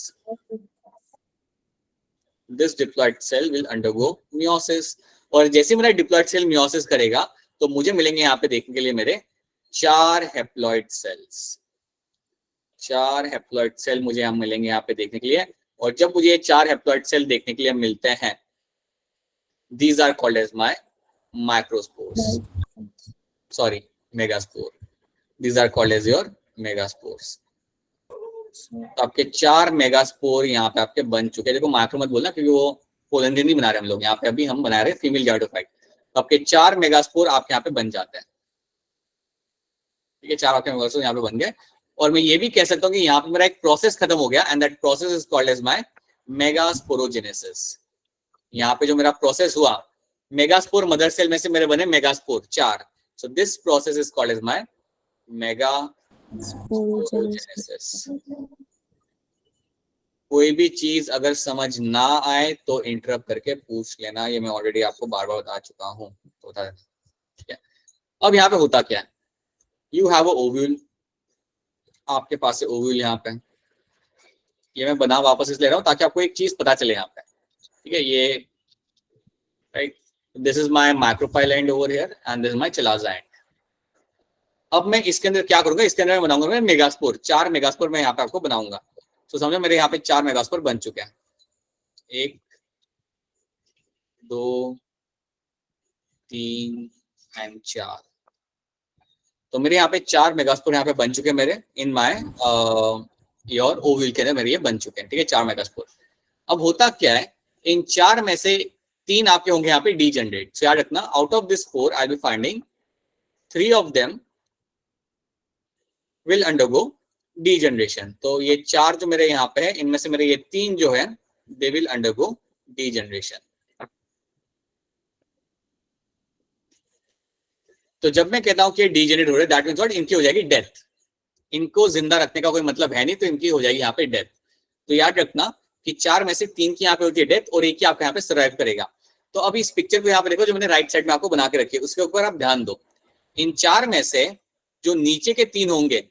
This diploid cell will undergo meiosis. और जैसे मेरा diploid cell meiosis करेगा तो मुझे मिलेंगे यहाँ पे देखने के लिए मेरे 4 हैप्लॉइड सेल्स। 4 हैप्लॉइड सेल मुझे यहाँ मिलेंगे यहाँ पे देखने के लिए। और जब मुझे 4 हैप्लॉइड सेल देखने के लिए मिलते हैं, these are called as my microspores. Sorry, megaspore. These are called as your megaspores. तो आपके 4 मेगास्पोर यहाँ पे आपके बन चुके हैं। देखो माइक्रो मत बोलना, क्योंकि वो पोलेंड्रिन नहीं बना रहे हम लोग यहाँ पे, अभी हम बना रहे हैं फीमेल जाइडोफाइट। तो आपके 4 मेगास्पोर आपके यहाँ पे बन जाते हैं। ठीक है, 4 आपके मेगास्पोर यहाँ पे बन गए। और मैं ये भी कह सकता हूँ कि यहाँ पे मेरा एक प्रोसेस खत्म हो गया, and that process is called as my megasporogenesis. यहाँ पे जो मेरा प्रोसेस हुआ, मेगास्पोर मदर सेल में से मेरे बने megaspore 4। So this process is called as my megasporogenesis. कोई भी चीज अगर समझ ना आए तो इंटरप्ट करके पूछ लेना, ये मैं ऑलरेडी आपको बार बार बता चुका हूँ। तो बता देना। ठीक है। अब यहाँ पे होता क्या है, यू हैव अ ओव्यूल, आपके पास है ओव्यूल यहाँ पे। ये मैं बना वापस इसलिए रहा हूँ ताकि आपको एक चीज पता चले यहाँ पे। ठीक है, ये right, this is my micropyle and over here and this is my chalaza end. अब मैं इसके अंदर क्या करूंगा, इसके अंदर मैं बनाऊंगा मैं मेगास्पोर। 4 मेगास्पोर मैं यहाँ पे आपको बनाऊंगा। तो समझो मेरे यहाँ पे 4 मेगास्पोर बन चुके हैं। 1 2 3 एंड 4। तो मेरे यहाँ पे 4 मेगास्पोर यहाँ पे बन चुके हैं मेरे इन माय योर ओव्यूल के अंदर मेरे ये बन चुके हैं। ठीक है, 4 मेगास्पोर। अब होता क्या है, इन 4 में से 3 आपके होंगे यहाँ पे डीजनरेट। सो याद रखना, out of this 4 I will be finding 3 of them will undergo degeneration. तो ये 4 जो मेरे यहाँ पे है, इनमें से मेरे ये 3 जो है दे विल अंडरगो डीजनरेशन। तो जब मैं कहता हूं कि डीजेनरेट हो रहे, दैट मींस व्हाट, इनकी हो जाएगी डेथ। इनको जिंदा रखने का कोई मतलब है नहीं, तो इनकी हो जाएगी यहाँ पे डेथ। तो याद रखना कि 4 में से 3 की यहाँ पे होती है डेथ और 1 की आपका यहाँ पे सर्वाइव करेगा। तो अभी इस पिक्चर को यहाँ पे देखो जो मैंने राइट साइड में आपको बना के रखी है, उसके ऊपर आप ध्यान दो। इन 4 में से जो नीचे के 3 होंगे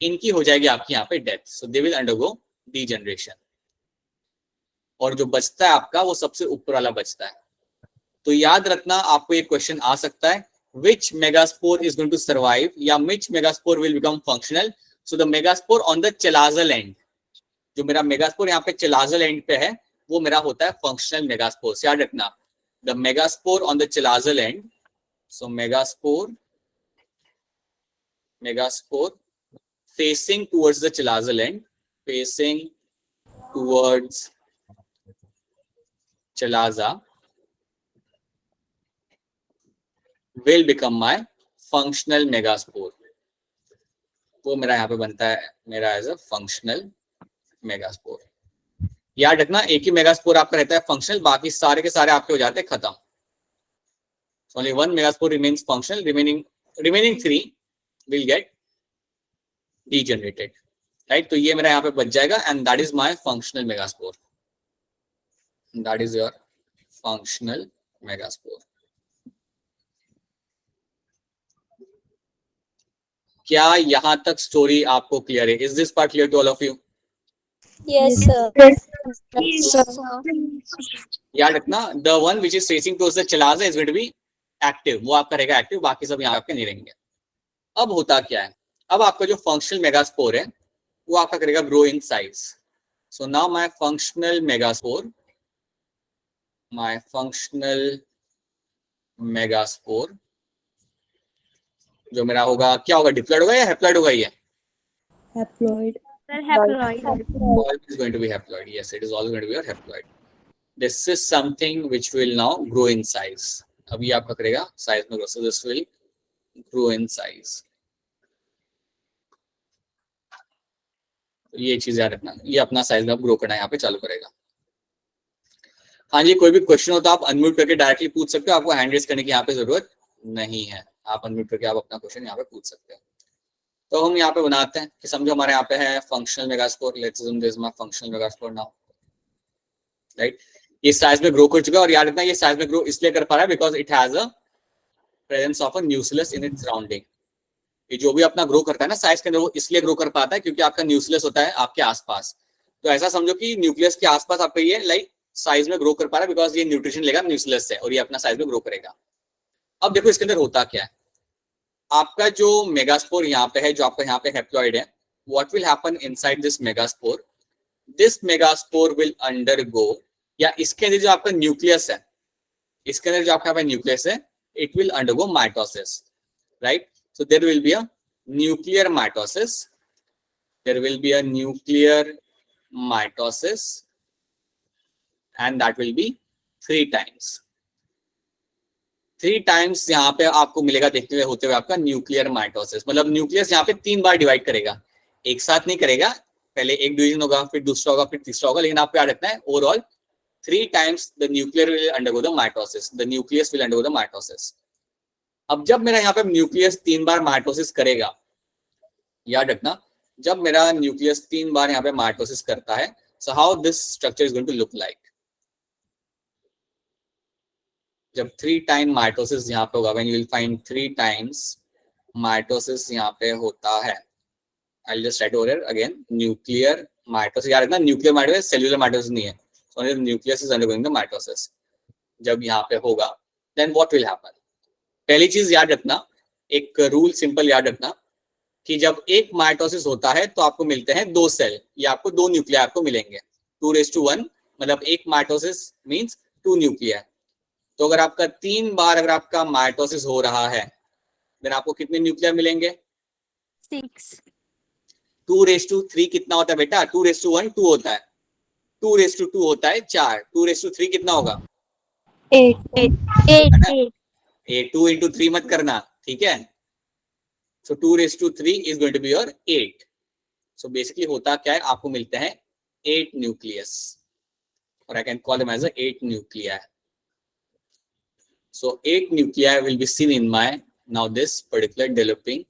इनकी हो जाएगी आपकी यहाँ पे death, so they will undergo degeneration. और जो बचता है आपका वो सबसे ऊपर वाला बचता है। तो याद रखना आपको एक क्वेश्चन आ सकता है, which megaspore is going to survive या which megaspore will become functional. So the megaspore on the chalazal end, जो मेरा मेगास्पोर यहाँ पे चलाजल एंड पे है वो मेरा होता है फंक्शनल मेगास्पोर। याद रखना, the megaspore on the chalazal end, so megaspore facing towards the chalaza end, facing towards chalaza will become my functional megaspore. वो मेरा यहाँ पे बनता है मेरा एज अ फंक्शनल मेगास्पोर। याद रखना एक ही मेगास्पोर आपका रहता है फंक्शनल, बाकी सारे के सारे आपके हो जाते हैं खत्म। Only 1 megaspore remains functional, remaining 3 will get degenerated, right. तो ये मेरा यहाँ पे बच जाएगा and that is my functional megaspore, that is your functional megaspore. क्या यहाँ तक स्टोरी आपको क्लियर है? Is this part clear to all of you? Yes, sir. याद रखना the one which is facing towards the chalaza is going to be active, वो आपका रहेगा एक्टिव, बाकी सब यहाँ आपके नहीं रहेंगे। अब होता क्या है, अब आपका जो फंक्शनल मेगास्पोर है वो आपका करेगा grow in size. So now my functional megaspore जो मेरा होगा क्या होगा, डिप्लॉयड होगा या हैप्लॉयड होगा? ये Haploid. Sir, haploid. always going to be haploid. Yes, it is always going to be your haploid. This is something which will now grow in size. अभी आपका करेगा साइज में grow, so this will grow in size. ये चीज याद रखना, ये अपना साइज में ग्रो करना यहाँ पे चालू करेगा। हाँ जी, कोई भी क्वेश्चन हो तो आप अनम्यूट करके डायरेक्टली पूछ सकते हो, आपको हैंड रेज करने की यहाँ पे जरूरत नहीं है, आप अनम्यूट करके आप अपना क्वेश्चन यहाँ पे पूछ सकते हो। तो हम यहाँ पे बनाते हैं कि समझो हमारे यहाँ पे है functional megaspore, let's assume this is my functional megaspore now, right. ये साइज में ग्रो कर चुका है और याद रखना ये साइज में ग्रो इसलिए कर पा रहा है because it has a presence of a nucleus in its surrounding. ये जो भी अपना ग्रो करता है ना साइज के अंदर, वो इसलिए ग्रो कर पाता है क्योंकि आपका न्यूक्लियस होता है आपके आसपास। तो ऐसा समझो कि न्यूक्लियस के आसपास आपका ये लाइक साइज में ग्रो कर पा रहा है बिकॉज ये न्यूट्रिशन लेगा न्यूक्लियस से और ये अपना साइज में ग्रो करेगा। अब देखो इसके अंदर होता क्या है, आपका जो मेगास्पोर यहाँ पे है, जो आपका यहाँ पे हैप्लॉइड है, what will happen inside this megaspore, this megaspore will undergo, या इसके अंदर जो आपका न्यूक्लियस है, इसके अंदर जो आपका न्यूक्लियस है, it will undergo mitosis, right. So there will be a nuclear mitosis, there will be a nuclear mitosis and that will be 3 times. 3 times यहाँ पे आपको मिलेगा देखते हुए होते हुए आपका न्यूक्लियर माइटोसिस। मतलब न्यूक्लियस यहाँ पे 3 बार डिवाइड करेगा, एक साथ नहीं करेगा, पहले एक डिवीजन होगा, फिर दूसरा होगा, फिर तीसरा होगा, लेकिन आपको याद रखना है overall 3 times the nuclear will undergo the mitosis, the nucleus will undergo the mitosis. अब जब मेरा यहाँ पे न्यूक्लियस 3 बार माइटोसिस करेगा, याद रखना जब मेरा न्यूक्लियस 3 बार यहाँ पे माइटोसिस करता है, so how this structure is going to look like. जब 3 टाइम माइटोसिस यहाँ पे होगा, when you will find 3 times mitosis यहाँ पे होता है, I will just write over here again nuclear mitosis. याद रखना न्यूक्लियर माइटोसिस सेल्यूलर माइटोसिस नहीं है, so only nucleus is undergoing the mitosis. जब यहाँ पे होगा देन व्हाट विल हैपन, पहली चीज याद रखना, एक रूल सिंपल याद रखना कि जब एक माइटोसिस होता है तो आपको मिलते हैं 2 सेल, या आपको 2 न्यूक्लिया आपको मिलेंगे, 2:1, मतलब एक माइटोसिस मींस 2 न्यूक्लिया। तो अगर आपका 3 बार अगर आपका माइटोसिस हो रहा है, देन आपको कितने न्यूक्लियर मिलेंगे? 6. 2:3 कितना होता है बेटा? 2:1 2 होता है, 2:2 होता है 4, 2:3 कितना होगा? 8. 2 into 3 मत करना, ठीक है। So 2:3 is going to be your 8। So basically होता क्या है, आपको मिलते हैं 8 न्यूक्लियस, और I can call them as 8 nuclei. So 8 nuclei will be seen in my now this particular developing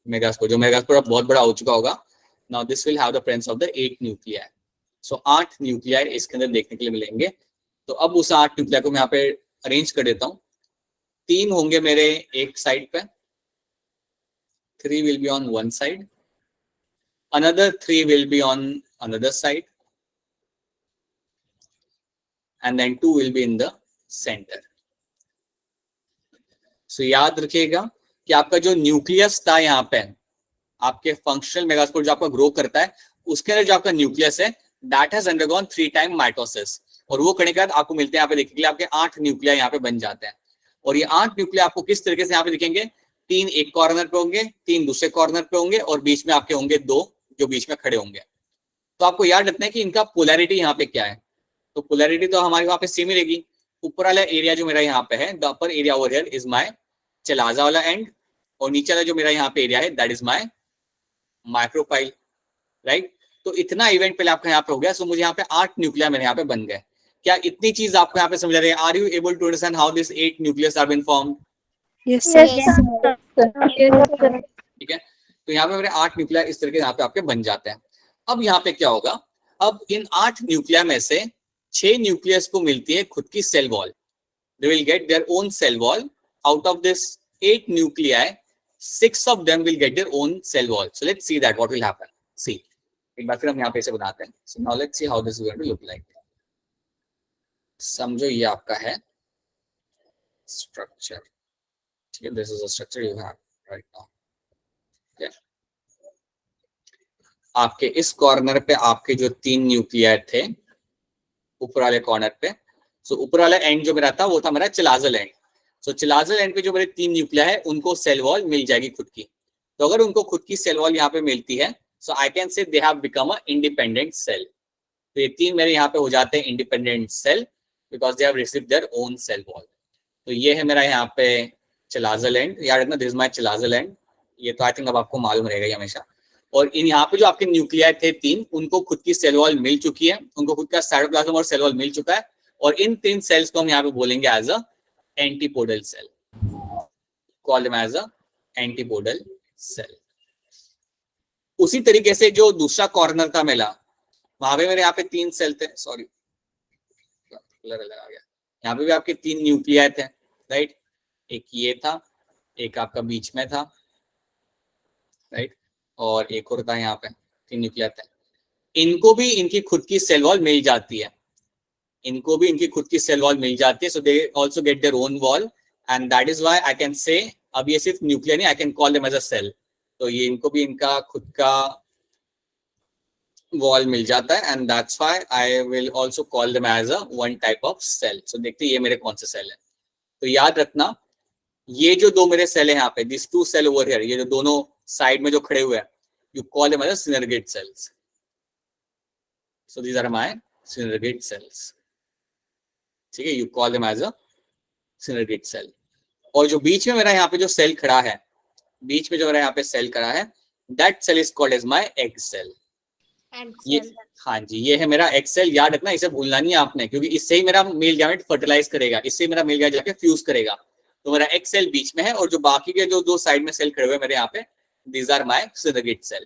megaspore, जो मेगास्पोर बहुत बड़ा हो चुका होगा, now this will have the presence of the 8 nuclei. So 8 nuclei इसके अंदर देखने के लिए मिलेंगे। तो अब उस 8 न्यूक्लियाई को मैं यहाँ पे अरेंज कर देता हूँ। 3 होंगे मेरे एक साइड पे, 3 will be on one side, another 3 will be on another side, and then 2 will be in the center. So याद रखिएगा कि आपका जो न्यूक्लियस था यहाँ पे, आपके फंक्शनल मेगास्पोर जो आपका ग्रो करता है, उसके अंदर जो आपका न्यूक्लियस है, दैट हैज अंडरगॉन 3 टाइम माइटोसिस, और वो करने के बाद आपको मिलते हैं यहाँ पे देखने के लिए आपके 8 न्यूक्लियाई यहाँ पे बन जाते हैं। और ये 8 न्यूक्लियाई आपको किस तरीके से यहाँ पे दिखेंगे, 3 एक कॉर्नर पे होंगे, 3 दूसरे कॉर्नर पे होंगे, और बीच में आपके होंगे 2 जो बीच में खड़े होंगे। तो आपको याद रखना है कि इनका पोलैरिटी यहाँ पे क्या है। तो पोलैरिटी तो हमारे वहां पे सेम ही रहेगी। ऊपर वाला एरिया जो मेरा यहाँ पे है, the upper area over here is my chalaza वाला एंड, और नीचे वाला जो मेरा यहाँ पे एरिया है that is my micropyle, right. तो इतना इवेंट पहले आपका यहाँ पे हो गया। सो मुझे यहाँ पे 8 न्यूक्लिया मेरे यहाँ पे बन गए। क्या इतनी चीज आपको यहाँ पे समझ रहे हैं? Are you able to understand how this 8 nucleus are been formed? Yes, ठीक है, तो यहाँ पे मेरे 8 न्यूक्लिया इस तरह के यहाँ पे आपके बन जाते हैं। अब यहाँ पे क्या होगा, अब इन 8 न्यूक्लिया में से 6 न्यूक्लियस को मिलती है खुद की cell wall. They will get their own cell wall. Out of this 8 nuclei, 6 of them will get their own cell wall. So let's see that what will happen. See, एक बार फिर हम यहाँ पे इसे बनाते हैं। So now let's see how this is going to look like. समझो ये आपका है स्ट्रक्चर, ठीक है, this is the structure you have right now. Okay. आपके इस कॉर्नर पे आपके जो 3 न्यूक्लियाई थे ऊपर वाले कॉर्नर पे, सो ऊपर वाला एंड जो मेरा था वो था मेरा चिलाजल एंड। सो चिलाजल एंड पे जो मेरे 3 न्यूक्लियाई है उनको सेल वॉल मिल जाएगी खुद की। तो अगर उनको खुद की सेल वॉल यहाँ पे मिलती है, so I can say they have become a independent cell. तो ये 3 मेरे यहाँ पे हो जाते हैं independent cell because they have received their own cell wall. तो ये है मेरा यहाँ पे चिलाजल एंड, याद रखना दिस इज माय चिलाजल एंड। ये तो आई थिंक अब आपको मालूम रहेगा हमेशा। और इन यहाँ पे जो आपके न्यूक्लियाई थे 3, उनको खुद की सेल वॉल मिल चुकी है, उनको खुद का साइटोप्लाज्म और सेल वॉल मिल चुका है। और इन 3 सेल्स को हम यहाँ पे बोलेंगे as a antipodal cell, call them as a antipodal cell. उसी तरीके से जो दूसरा कॉर्नर था मेरा, वहां पे मेरे यहाँ पे 3 सेल थे, सॉरी कलर अलग आ गया। यहाँ पे भी आपके 3 न्यूक्लियाई थे, राइट। एक ये था, एक आपका बीच में था, राइट, और एक और था यहाँ पे। 3 न्यूक्लियाई थे। इनको भी इनकी खुद की सेल वॉल मिल जाती है, इनको भी इनकी खुद की सेल वॉल मिल जाती है। So they also get their own wall and that is why I can say, अब ये सिर्फ न्यूक्लियर नहीं, I can call them as a cell. तो ये इनको भी इनका खुद का वॉल मिल जाता है and that's why I will also call them as a one type of cell. So देखते हैं ये मेरे कौन से सेल है। तो याद रखना ये जो 2 मेरे सेल है यहाँ पे, दिस 2 सेल ओवर हियर, ये जो दोनों साइड में जो खड़े हुए हैं, you call them as a synergid cells. So these are my synergid cells, ठीक है, you call them as a synergid cell. और जो बीच में मेरा यहाँ पे जो सेल खड़ा है, बीच में जो मेरा यहाँ पे सेल खड़ा है, that cell is called as my egg cell. ये, हाँ जी, ये है मेरा एग सेल। याद रखना, इसे भूलना नहीं है आपने, क्योंकि इससे ही मेरा मेल गैमेट फर्टिलाइज करेगा, इससे ही मेरा मेल गैमेट जाके फ्यूज करेगा। तो मेरा एग सेल बीच में है और जो बाकी के जो 2 साइड में सेल खड़े हुए मेरे यहाँ पे, दीज आर माय सिनर्गेट सेल।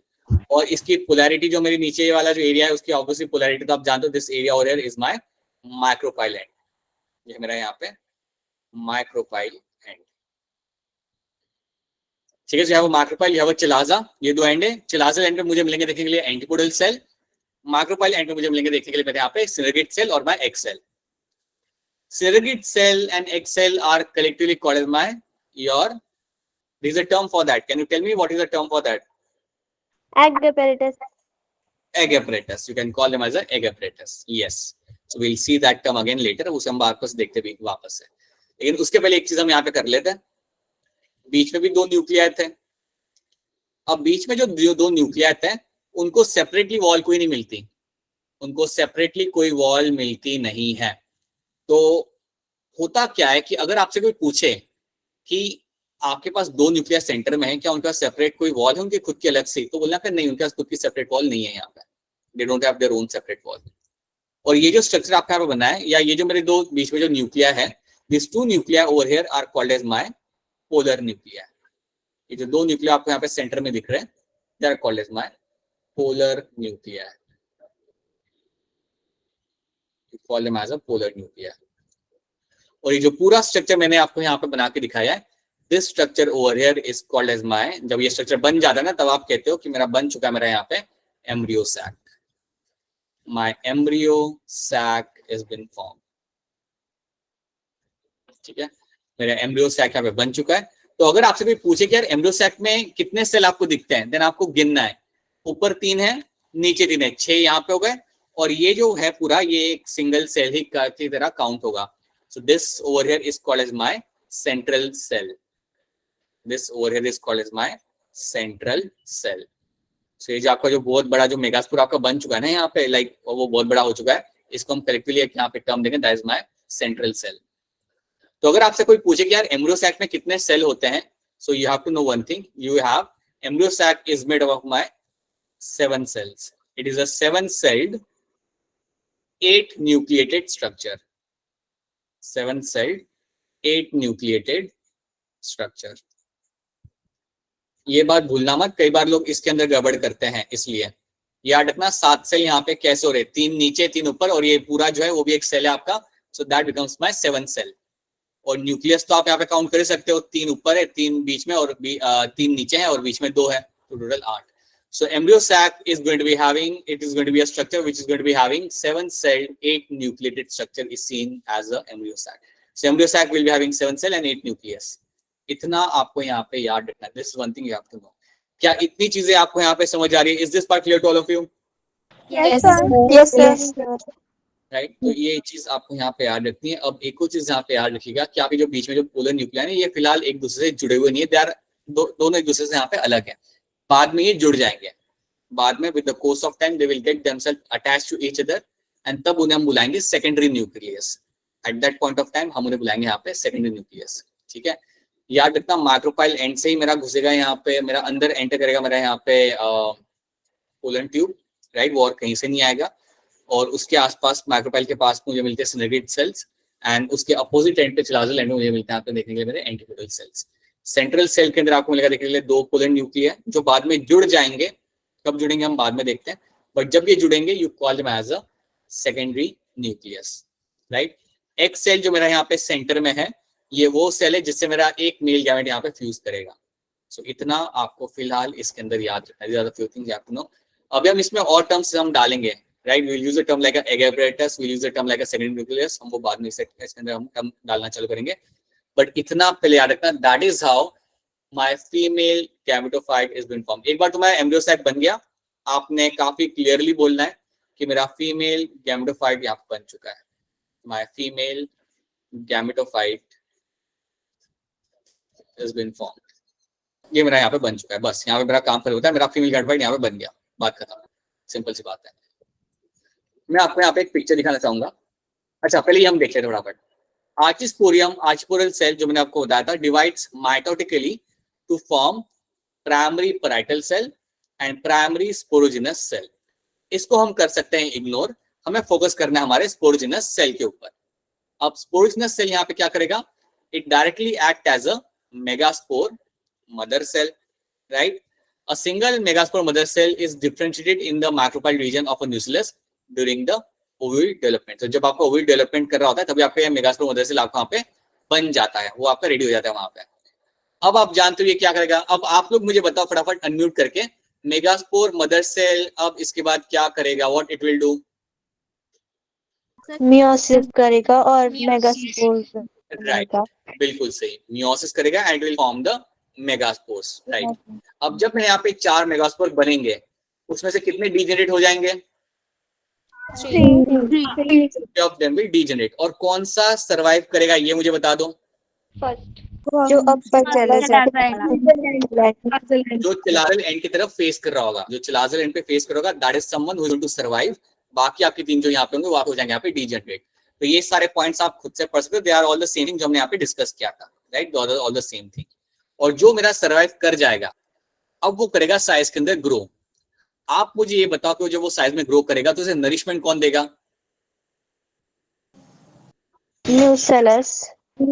और इसकी पोलैरिटी जो मेरी नीचे वाला जो एरिया है उसकी ऑब्वियसली पोलैरिटी तो आप जानते हो, this area over here is my micropyle and. ये मेरा यहाँ पे माइक्रोपाइल एंड, ठीक है। यहाँ माइक्रोपाइल, यहाँ चिलाजा, ये 2 एंड है। चिलाजा एंड पे मुझे मिलेंगे देखने के लिए एंटीपोडल सेल, माइक्रोपाइल एंड पे मुझे मिलेंगे देखने के लिए मेरे यहाँ पे सिनर्गेट सेल और my egg cell. Surrogate cell and egg cell are collectively called as my your. There is a term for that. Can you tell me what is the term for that? Egg apparatus. Egg apparatus. You can call them as a egg apparatus. Yes. So we'll see that term again later. उसे हम वापस देखते भी वापस है। लेकिन उसके पहले एक चीज हम यहाँ पे कर लेते हैं। बीच में भी 2 न्यूक्लियाई थे। अब बीच में जो 2 न्यूक्लियाई थे, उनको सेपरेटली वॉल कोई नहीं मिलती, उनको सेपरेटली कोई वॉल मिलती नहीं है। तो होता क्या है कि अगर आपसे कोई पूछे कि आपके पास 2 न्यूक्लियस सेंटर में है, क्या उनका सेपरेट कोई वॉल है उनकी खुद की अलग से, तो बोलना कि नहीं, उनके पास खुद की सेपरेट वॉल नहीं है यहाँ पे, they don't have their own separate wall. और ये जो स्ट्रक्चर आपका यहाँ पे बना है, या ये जो मेरे 2 बीच में जो न्यूक्लिया है, this 2 nuclei over here are called as my polar nuclei. ये जो दो न्यूक्लिया आपको यहाँ पे सेंटर में दिख रहे हैं, they are called as my polar nuclei, call them as a polar nuclei. और ये जो पूरा स्ट्रक्चर मैंने आपको यहाँ पे बना के दिखाया है, this structure over here is called as my, जब ये स्ट्रक्चर बन जाता है ना तब आप कहते हो कि मेरा बन चुका है मेरा यहाँ पे embryo sac, my embryo sac is been form. ठीक है, मेरा एम्ब्रियो सैक यहाँ पे बन चुका है। तो अगर आपसे कोई पूछे कि यार एम्ब्रियो सैक में कितने सेल आपको दिखते हैं, देन आपको गिनना है, ऊपर 3 है, नीचे 3 है, 6 यहाँ पे हो गए, और ये जो है पूरा ये एक सिंगल सेल ही की तरह काउंट होगा। So this over here is called as my central cell, this over here is called as my central cell. So ये जो आपका जो बहुत बड़ा जो मेगास्पोर आपका बन चुका है ना यहाँ पे, लाइक वो बहुत बड़ा हो चुका है, इसको हम कलेक्टिवली यहाँ पे टर्म देंगे, that is my central cell. तो अगर आपसे कोई पूछे कि यार एम्ब्रियो सैक में कितने सेल होते हैं, so you have to know one thing, you have embryo sac is made of my 7 cells. It is a 7-celled 8 nucleated structure, 7-celled 8 nucleated structure। ये बात भूलना मत, कई बार लोग इसके अंदर गड़बड़ करते हैं, इसलिए याद रखना 7 सेल यहाँ पे कैसे हो रहे, 3 नीचे 3 ऊपर, और ये पूरा जो है वो भी एक सेल है आपका, so that becomes my 7 cell. और न्यूक्लियस तो आप यहाँ पे काउंट कर सकते हो, 3 ऊपर है, 3 बीच में और 3 नीचे है और बीच में 2 है, तो total 8। So embryo sac is going to be having, it is going to be a structure which is going to be having 7-celled 8 nucleated structure is seen as a embryo sac. So embryo sac will be having 7 cell and 8 nucleus. इतना आपको यहाँ पे याद रखना है, this is one thing you have to know। क्या इतनी चीजें आपको यहाँ पे समझ आ रही है? Is this part clear to all of you? Yes sir, yes sir। Right, तो ये चीज आपको यहाँ पे याद रखनी है। अब एक और चीज यहाँ पे याद रखिएगा कि आपके जो बीच में जो पोलर न्यूक्लिया है ये फिलहाल एक दूसरे से जुड़े हुए नहीं है, दे आर दोनों एक दूसरे से यहाँ पे अलग है, बाद में ये जुड़ जाएंगे, बाद में with the course of time they will get themself attached to each other, and तब उन्हें हम बुलाएंगे secondary nucleus. At that point of time हम उन्हें बुलाएंगे यहाँ पे सेकेंडरी न्यूक्लियस। ठीक है, याद रखना माइक्रोपाइल एंड से ही मेरा घुसेगा यहाँ पे, मेरा अंदर एंटर करेगा मेरा यहाँ पे पोलन ट्यूब, राइट, वो और कहीं से नहीं आएगा। और उसके आसपास माइक्रोपाइल के पास मुझे मिलते हैं सिनर्गेट सेल्स, एंड उसके अपोजिट एंड पे चिलाजल एंड में मुझे मिलते हैं यहाँ पे देखने के लिए मेरे एंटीपोडल सेल्स। सेंट्रल सेल के अंदर आपको मिलेगा देखने के लिए 2 पोलन न्यूक्लिया जो बाद में जुड़ जाएंगे, कब जुड़ेंगे हम बाद में देखते हैं, बट जब ये जुड़ेंगे you call them as a secondary nucleus, right. एक सेल जो मेरा यहाँ पे सेंटर में है, ये वो सेल है जिससे मेरा एक मेल गैमेट यहाँ पे फ्यूज करेगा। सो इतना आपको फिलहाल इसके अंदर याद रखना है, few things you have to know. अभी हम इसमें और टर्म्स हम डालेंगे, right, we will use a term like egg apparatus, we will use a term like secondary nucleus, हम वो बाद में इसके अंदर हम टर्म डालना चालू करेंगे, बट इतना पहले याद रखना, that is how my female gametophyte is been form. एक बार तुम्हारा एम्ब्रियो सैक बन गया, आपने काफी क्लियरली बोलना है कि मेरा फीमेल गैमेटोफाइट यहाँ बन चुका है, my female gametophyte is been form, ये मेरा यहाँ पे बन चुका है, बस यहाँ पे मेरा काम खत्म होता है, मेरा फीमेल गैमेटोफाइट यहाँ पे बन गया, बात खत्म, सिंपल सी बात है। मैं आपको यहाँ पे एक पिक्चर दिखाना चाहूंगा। अच्छा, पहले ही हम देख लेते फटाफट। आर्चिस्पोरियम, आर्चिपोरल सेल जो मैंने आपको बताया था, divides mitotically to form primary parietal cell and primary sporogenous cell. इसको हम कर सकते हैं इग्नोर, हमें फोकस करना है हमारे स्पोरोजिनस सेल के ऊपर। अब स्पोरोजिनस सेल यहाँ पे क्या करेगा, it directly act as a megaspore mother cell, right. A single megaspore mother cell is differentiated in the micropyle region of a nucleus during the ovoid development. तो जब आपका ओविड डेवलपमेंट कर रहा होता है तभी आपका मेगास्पोर मदर सेल आपको वहाँ पे बन जाता है, वो आपका रेडी हो जाता है वहाँ पे। अब आप जानते हो ये क्या करेगा, अब आप लोग मुझे बताओ फटाफट अनम्यूट करके, मेगास्पोर मदर सेल अब इसके बाद क्या करेगा, what it will do? Meiosis करेगा और मेगास्पोर राइट, बिल्कुल सही, मियोसिस करेगा and will form the megaspores, right. अब जब मैं यहाँ पे 4 मेगास्पोर बनेंगे, उसमें से कितने डीजेनरेट हो जाएंगे? 3 ऑफ देम विल डीजेनरेट। और कौन सा सरवाइव करेगा ये मुझे बता दो? फर्स्ट जो अपर चले जाए, जो चिलाजल एंड की तरफ फेस कर रहा होगा, जो चिलाजल एंड पे फेस कर रहा होगा, that is someone who is going to survive. बाकी आपके 3 जो यहाँ पे होंगे वो आप हो जाएंगे यहाँ पे डीजेनरेट। तो ये सारे पॉइंट्स आप खुद से पढ़ सकते हो, they are all the same thing जो हमने यहाँ पे डिस्कस किया था, right, all the same thing. और जो मेरा सर्वाइव कर जाएगा, अब वो करेगा साइज के अंदर ग्रो। आप मुझे ये बताओ कि जब वो साइज में ग्रो करेगा तो उसे नरिशमेंट कौन देगा? Nucellus.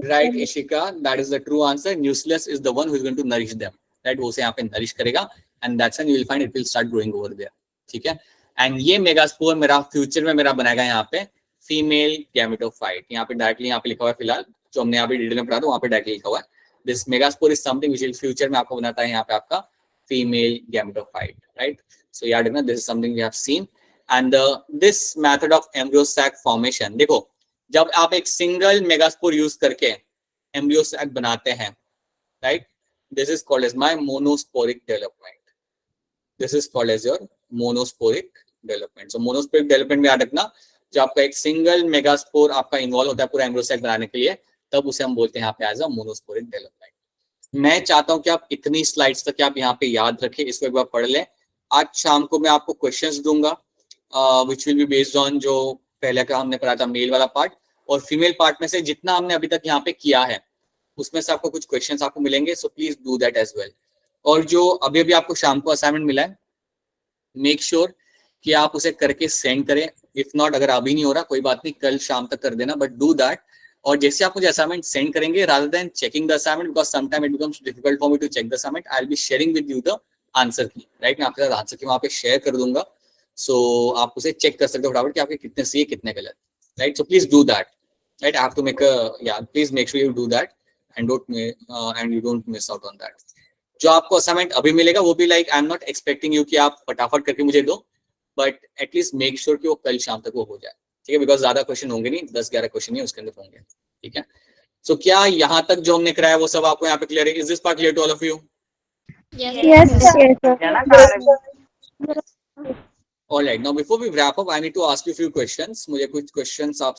Right, Ishika, that is the true answer. Nucleus is the one who is going to nourish them. Right, वो उसे यहाँ पे नरिश करेगा and that's when you will find it will start growing over there, ठीक है। And ये megaspore मेरा future में मेरा बनाएगा यहाँ पे फीमेल गैमेटोफाइट, यहाँ पे डायरेक्टली यहाँ पे लिखा हुआ है, फिलहाल जो हमने यहाँ पे डिटेल में पढ़ा था वहाँ पे डायरेक्टली लिखा हुआ है, this megaspore is something which will future में आपको बनाता है यहाँ पे आपका फीमेल गैमेटोफाइट, राइट। सो याद रखना this is something we have seen. And this method of embryo sac formation, देखो जब आप एक सिंगल मेगास्पोर यूज करके एम्ब्रियो सैक बनाते हैं, right, this is called as my monosporic development, this is called as your monosporic development. So monosporic development में याद रखना जब आपका एक सिंगल मेगास्पोर आपका इन्वॉल्व होता है पूरा एम्ब्रियो सैक बनाने के लिए, तब उसे हम बोलते हैं यहाँ पे एज अ मोनोस्पोरिक डेवलपमेंट। मैं चाहता हूं कि आप इतनी स्लाइड्स तक आप यहाँ पे याद रखें, इसको एक बार पढ़ लें। आज शाम को मैं आपको क्वेश्चंस दूंगा which will be based on जो पहले का हमने पढ़ा था मेल वाला पार्ट, और फीमेल पार्ट में से जितना हमने अभी तक यहाँ पे किया है उसमें से आपको कुछ क्वेश्चंस आपको मिलेंगे, so please do that as well. और जो अभी अभी आपको शाम को असाइनमेंट मिला है, मेक श्योर कि आप उसे करके सेंड करें, इफ नॉट अगर अभी नहीं हो रहा कोई बात नहीं, कल शाम तक कर देना, बट डू दैट। और जैसे आप मुझे असाइनमेंट सेंड करेंगे, rather than checking the assignment, because sometime it becomes difficult for me to check the assignment, I will be sharing with you the answer key, right, मैं आपके साथ answer की वहां पे शेयर कर दूंगा, सो आप उसे चेक कर सकते हो फटाफट कि आपके कितने सही है कितने गलत, right. So please do that, right, I have to make a please make sure you do that and you don't miss out on that. जो आपको असाइनमेंट अभी मिलेगा वो भी like I am not expecting you कि आप फटाफट करके मुझे दो, बट एटलीस्ट मेक श्योर कि वो कल शाम तक वो हो जाए, ठीक है, बिकॉज ज्यादा क्वेश्चन होंगे नहीं, 10-11 क्वेश्चन ही उसके अंदर होंगे, ठीक है। सो क्या यहाँ तक जो हमने कराया वो सब आपको यहाँ पे क्लियर है? Is this part clear to all of you? Yes, sir. All right, now before we wrap up I need to ask you a few questions, मुझे कुछ क्वेश्चंस आप